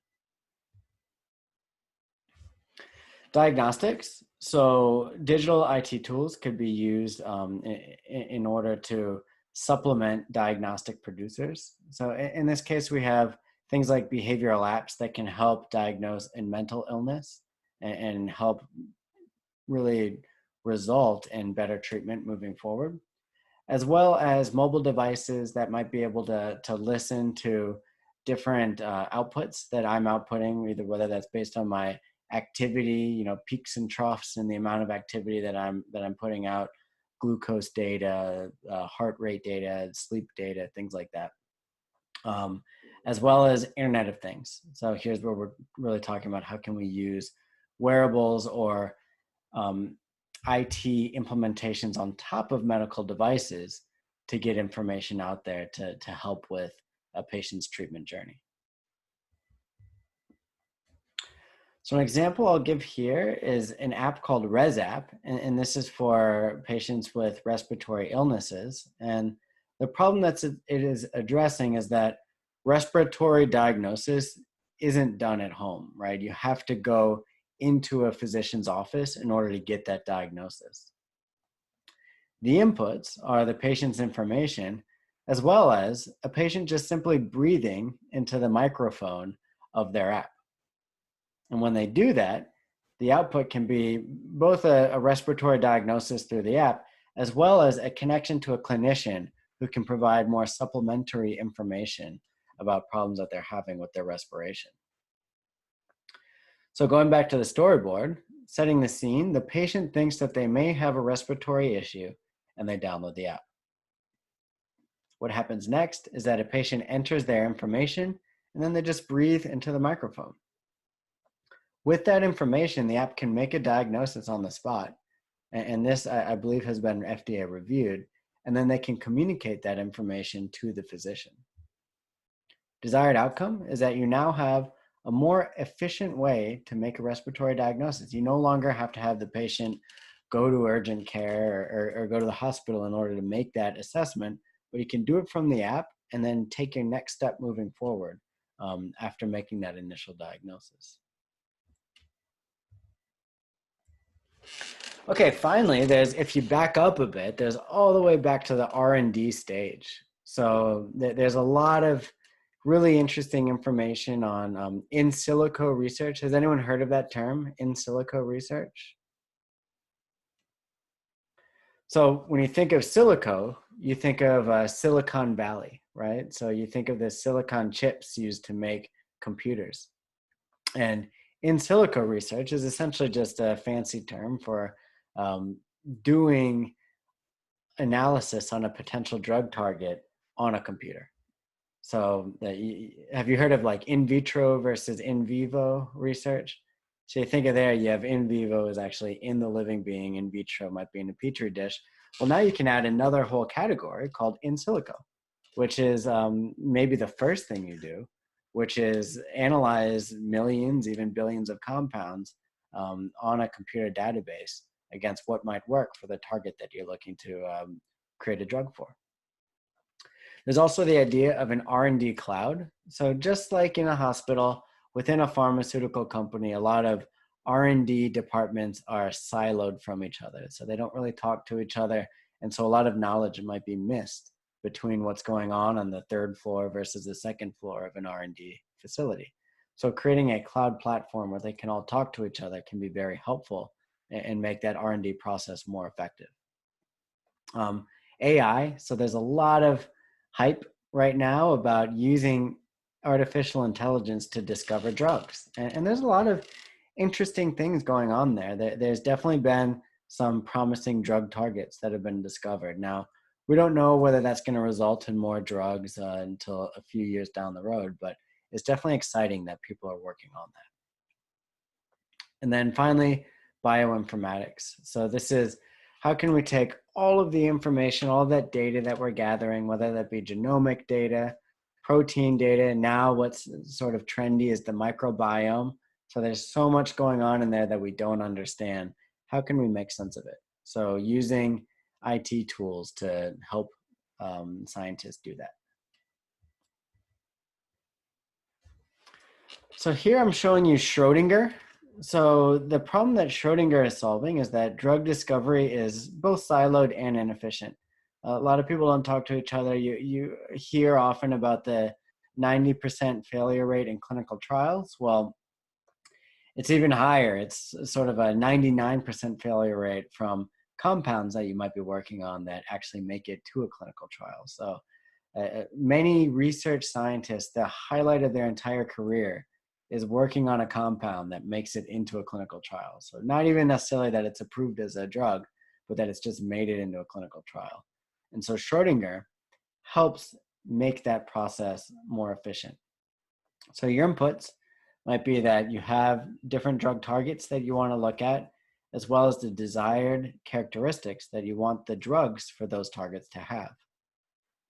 Diagnostics. So digital IT tools could be used in order to supplement diagnostic producers. So in this case, we have things like behavioral apps that can help diagnose a mental illness and help really result in better treatment moving forward, as well as mobile devices that might be able to listen to different outputs that I'm outputting, either whether that's based on my activity, peaks and troughs in the amount of activity that I'm putting out, glucose data, heart rate data, sleep data, things like that, as well as Internet of Things. So here's where we're really talking about how can we use wearables or IT implementations on top of medical devices to get information out there to help with a patient's treatment journey. So an example I'll give here is an app called ResApp, and this is for patients with respiratory illnesses. And the problem that it is addressing is that respiratory diagnosis isn't done at home, right? You have to go into a physician's office in order to get that diagnosis. The inputs are the patient's information, as well as a patient just simply breathing into the microphone of their app. And when they do that, the output can be both a respiratory diagnosis through the app, as well as a connection to a clinician who can provide more supplementary information about problems that they're having with their respiration. So going back to the storyboard, setting the scene, the patient thinks that they may have a respiratory issue and they download the app. What happens next is that a patient enters their information and then they just breathe into the microphone. With that information, the app can make a diagnosis on the spot. And this, I believe, has been FDA reviewed. And then they can communicate that information to the physician. Desired outcome is that you now have a more efficient way to make a respiratory diagnosis. You no longer have to have the patient go to urgent care or go to the hospital in order to make that assessment, but you can do it from the app and then take your next step moving forward after making that initial diagnosis. Okay, finally, if you back up a bit, there's all the way back to the R&D stage. So there's a lot of really interesting information on in silico research. Has anyone heard of that term, in silico research? So when you think of silico, you think of Silicon Valley, right? So you think of the silicon chips used to make computers. And in silico research is essentially just a fancy term for doing analysis on a potential drug target on a computer. So have you heard of like in vitro versus in vivo research? So you think of there, you have in vivo is actually in the living being, in vitro might be in a petri dish. Well, now you can add another whole category called in silico, which is maybe the first thing you do, which is analyze millions, even billions of compounds on a computer database against what might work for the target that you're looking to create a drug for. There's also the idea of an R&D cloud. So just like in a hospital, within a pharmaceutical company, a lot of R&D departments are siloed from each other. So they don't really talk to each other. And so a lot of knowledge might be missed between what's going on the third floor versus the second floor of an R&D facility. So creating a cloud platform where they can all talk to each other can be very helpful and make that R&D process more effective. AI, so there's a lot of hype right now about using artificial intelligence to discover drugs. And there's a lot of interesting things going on there. There's definitely been some promising drug targets that have been discovered. Now, we don't know whether that's going to result in more drugs until a few years down the road, but it's definitely exciting that people are working on that. And then finally, bioinformatics. So this is how can we take all of the information, all that data that we're gathering, whether that be genomic data, protein data, and now what's sort of trendy is the microbiome. So there's so much going on in there that we don't understand. How can we make sense of it? So using IT tools to help scientists do that. So here I'm showing you Schrodinger. So the problem that Schrodinger is solving is that drug discovery is both siloed and inefficient. A lot of people don't talk to each other. You hear often about the 90% failure rate in clinical trials. Well, it's even higher. It's sort of a 99% failure rate from compounds that you might be working on that actually make it to a clinical trial. So many research scientists, the highlight of their entire career is working on a compound that makes it into a clinical trial. So not even necessarily that it's approved as a drug, but that it's just made it into a clinical trial. And so Schrodinger helps make that process more efficient. So your inputs might be that you have different drug targets that you want to look at, as well as the desired characteristics that you want the drugs for those targets to have.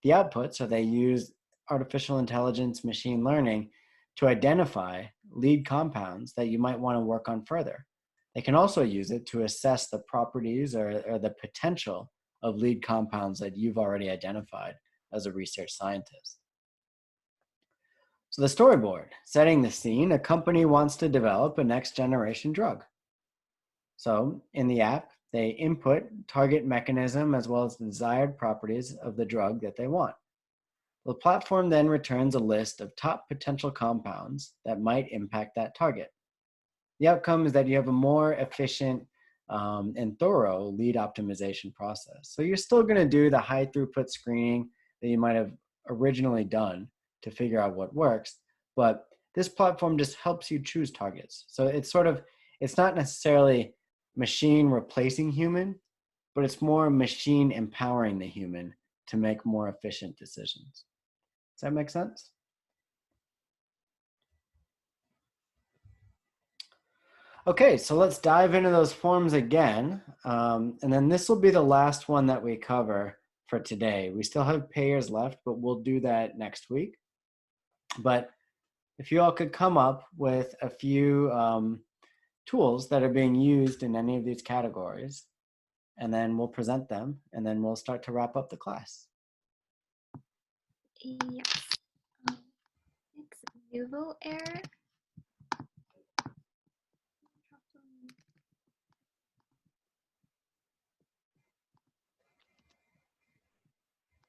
The outputs are they use artificial intelligence, machine learning to identify lead compounds that you might want to work on further. They can also use it to assess the properties or the potential of lead compounds that you've already identified as a research scientist. So the storyboard, setting the scene, a company wants to develop a next generation drug. So in the app, they input target mechanism as well as the desired properties of the drug that they want. The platform then returns a list of top potential compounds that might impact that target. The outcome is that you have a more efficient and thorough lead optimization process. So you're still going to do the high throughput screening that you might have originally done to figure out what works, but this platform just helps you choose targets. So it's not necessarily machine replacing human, but it's more machine empowering the human to make more efficient decisions. Does that make sense? Okay, so let's dive into those forms again. And then this will be the last one that we cover for today. We still have payers left, but we'll do that next week. But if you all could come up with a few tools that are being used in any of these categories, and then we'll present them, and then we'll start to wrap up the class. Yes. It's Vivo Ehr.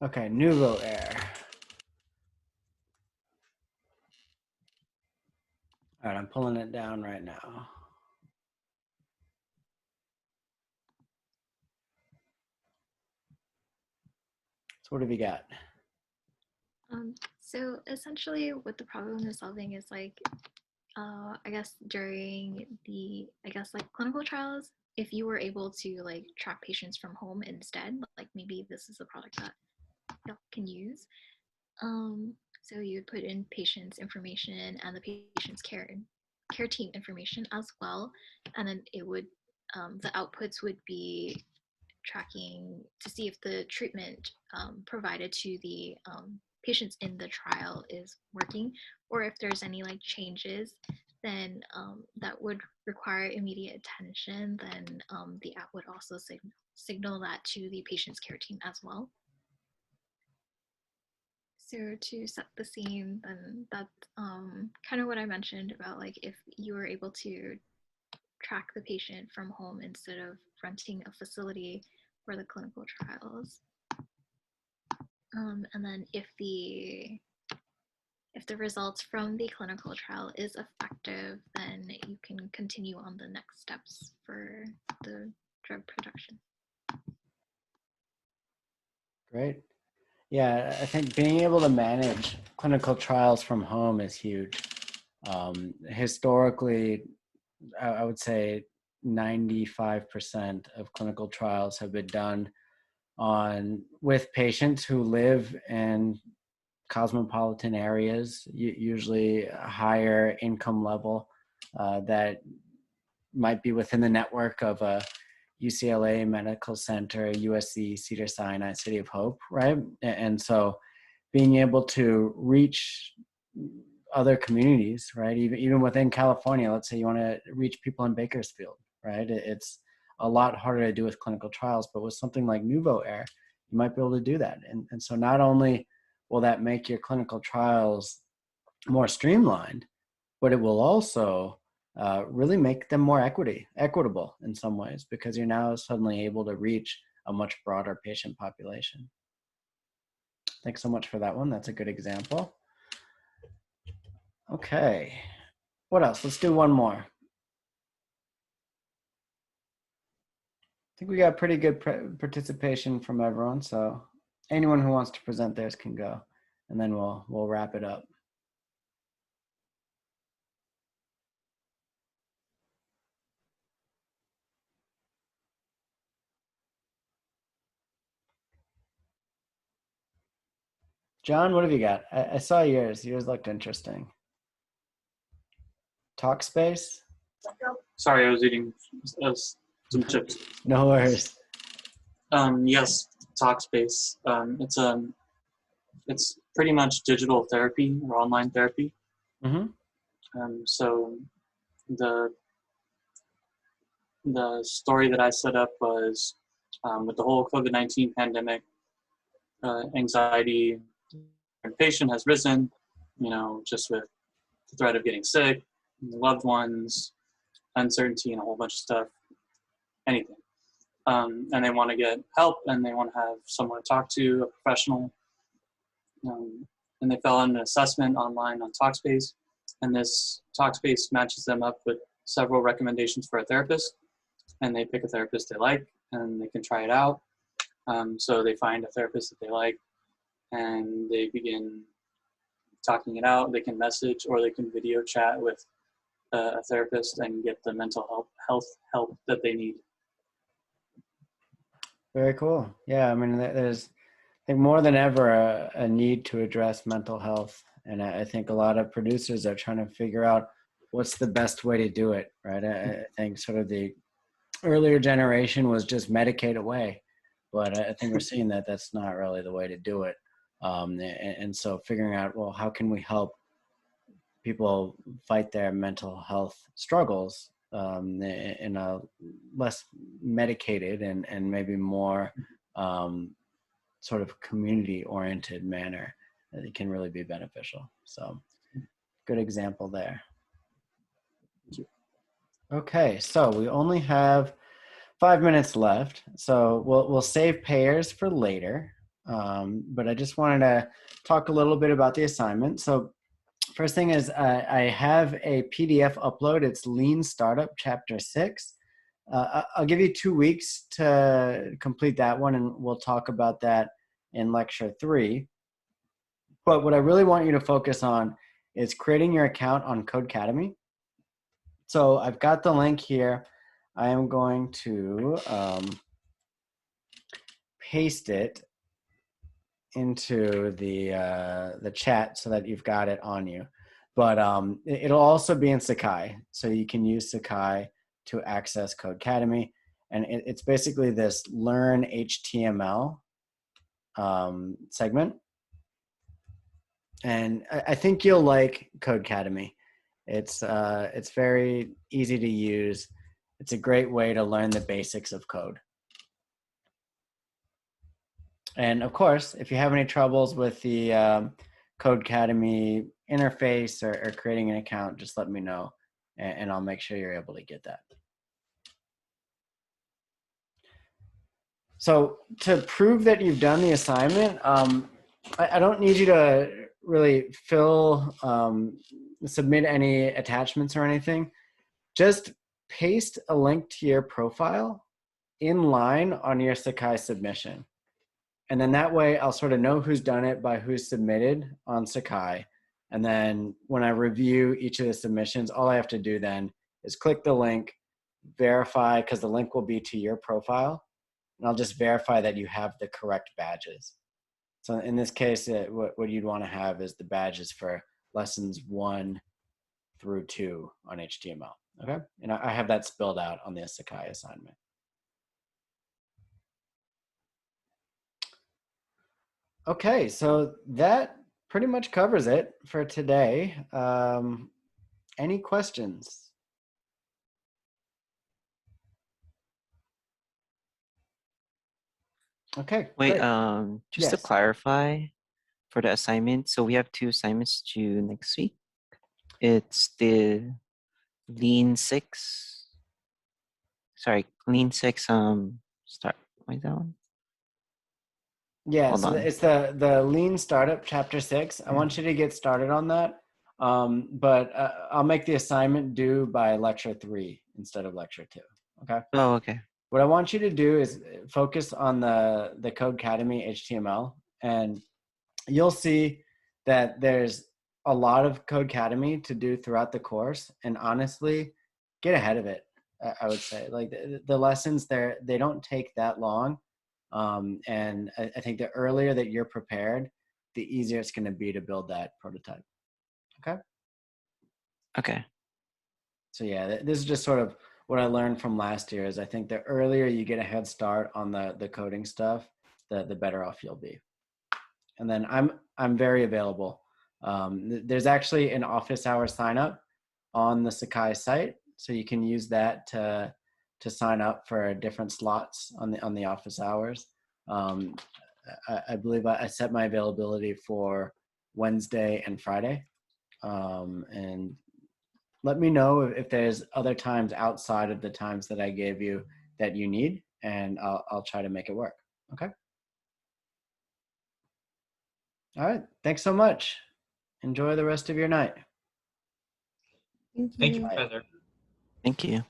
Okay, Nouveau Air. All right, I'm pulling it down right now. So what have you got? So essentially what the problem is solving is like, I guess during the, like clinical trials, if you were able to like track patients from home instead, like maybe this is a product that y'all can use. So you would put in patient's information and the patient's care team information as well, and then it would the outputs would be tracking to see if the treatment provided to the patients in the trial is working, or if there's any like changes then that would require immediate attention, then the app would also signal that to the patient's care team as well. So to set the scene, then that's kind of what I mentioned about like if you were able to track the patient from home instead of renting a facility for the clinical trials. And then if the results from the clinical trial is effective, then you can continue on the next steps for the drug production. Great. Yeah, I think being able to manage clinical trials from home is huge. Historically, I would say 95% of clinical trials have been done with patients who live in cosmopolitan areas, usually a higher income level that might be within the network of a UCLA Medical Center, USC, Cedars-Sinai, City of Hope, right? And so being able to reach other communities, right? Even within California, let's say you want to reach people in Bakersfield, right? It's a lot harder to do with clinical trials, but with something like Nouveau Air, you might be able to do that. And so not only will that make your clinical trials more streamlined, but it will also really make them more equitable in some ways, because you're now suddenly able to reach a much broader patient population. Thanks so much for that one. That's a good example. Okay, what else? Let's do one more. I think we got pretty good participation from everyone, so anyone who wants to present theirs can go, and then we'll wrap it up. John, what have you got? I saw yours. Yours looked interesting. Talkspace? Sorry, I was eating some chips. No worries. Yes, Talkspace. It's pretty much digital therapy or online therapy. Mm-hmm. So the story that I set up was with the whole COVID-19 pandemic, anxiety in patient has risen, just with the threat of getting sick, loved ones, uncertainty, and a whole bunch of stuff, anything. And they want to get help, and they want to have someone to talk to, a professional. And they fill out an assessment online on Talkspace, and this Talkspace matches them up with several recommendations for a therapist, and they pick a therapist they like, and they can try it out. So they find a therapist that they like, and they begin talking it out. They can message or they can video chat with a therapist and get the mental health help that they need. Very cool. Yeah, I mean, there's, I think more than ever, a need to address mental health. And I think a lot of producers are trying to figure out what's the best way to do it, right? I think sort of the earlier generation was just medicate away. But I think we're seeing that that's not really the way to do it. And so figuring out, well, how can we help people fight their mental health struggles in a less medicated and maybe more sort of community-oriented manner that it can really be beneficial. So good example there. Okay, so we only have 5 minutes left, so we'll save payers for later. but I just wanted to talk a little bit about the assignment. So first thing is I have a PDF upload. It's Lean Startup Chapter 6. I'll give you 2 weeks to complete that one, and we'll talk about that in Lecture 3. But what I really want you to focus on is creating your account on Codecademy. So I've got the link here. I am going to paste it into the chat so that you've got it on you. But it'll also be in Sakai, so you can use Sakai to access Codecademy. And it's basically this Learn HTML segment. And I think you'll like Codecademy. It's very easy to use. It's a great way to learn the basics of code. And of course, if you have any troubles with the Codecademy interface or creating an account, just let me know, and I'll make sure you're able to get that. So to prove that you've done the assignment, I don't need you to really submit any attachments or anything. Just paste a link to your profile in line on your Sakai submission. And then that way I'll sort of know who's done it by who's submitted on Sakai. And then when I review each of the submissions, all I have to do then is click the link, verify, because the link will be to your profile. And I'll just verify that you have the correct badges. So in this case, what you'd want to have is the badges for lessons 1 through 2 on HTML. Okay, and I have that spelled out on the Sakai assignment. Okay, so that pretty much covers it for today. Any questions? Okay. Wait, great. just to Yes. clarify for the assignment, so we have 2 assignments due next week. It's the Lean 6. Sorry, Lean 6. Start. Wait, that one. Yeah, Hold so on. it's the Lean Startup Chapter 6. I want you to get started on that, but I'll make the assignment due by Lecture 3 instead of Lecture 2. Okay. Oh, okay. What I want you to do is focus on the Codecademy HTML, and you'll see that there's a lot of Codecademy to do throughout the course. And honestly, get ahead of it. I would say, like the lessons there, they don't take that long. And I think the earlier that you're prepared, the easier it's going to be to build that prototype. Okay. Okay. So yeah, this is just sort of what I learned from last year. Is I think the earlier you get a head start on the coding stuff, the better off you'll be. And then I'm very available. There's actually an office hour sign up on the Sakai site, so you can use that to sign up for different slots on the office hours. I believe I set my availability for Wednesday and Friday, and let me know if there's other times outside of the times that I gave you that you need, and I'll try to make it work. Okay. All right. Thanks so much. Enjoy the rest of your night. Thank you. Thank you, Professor. Thank you.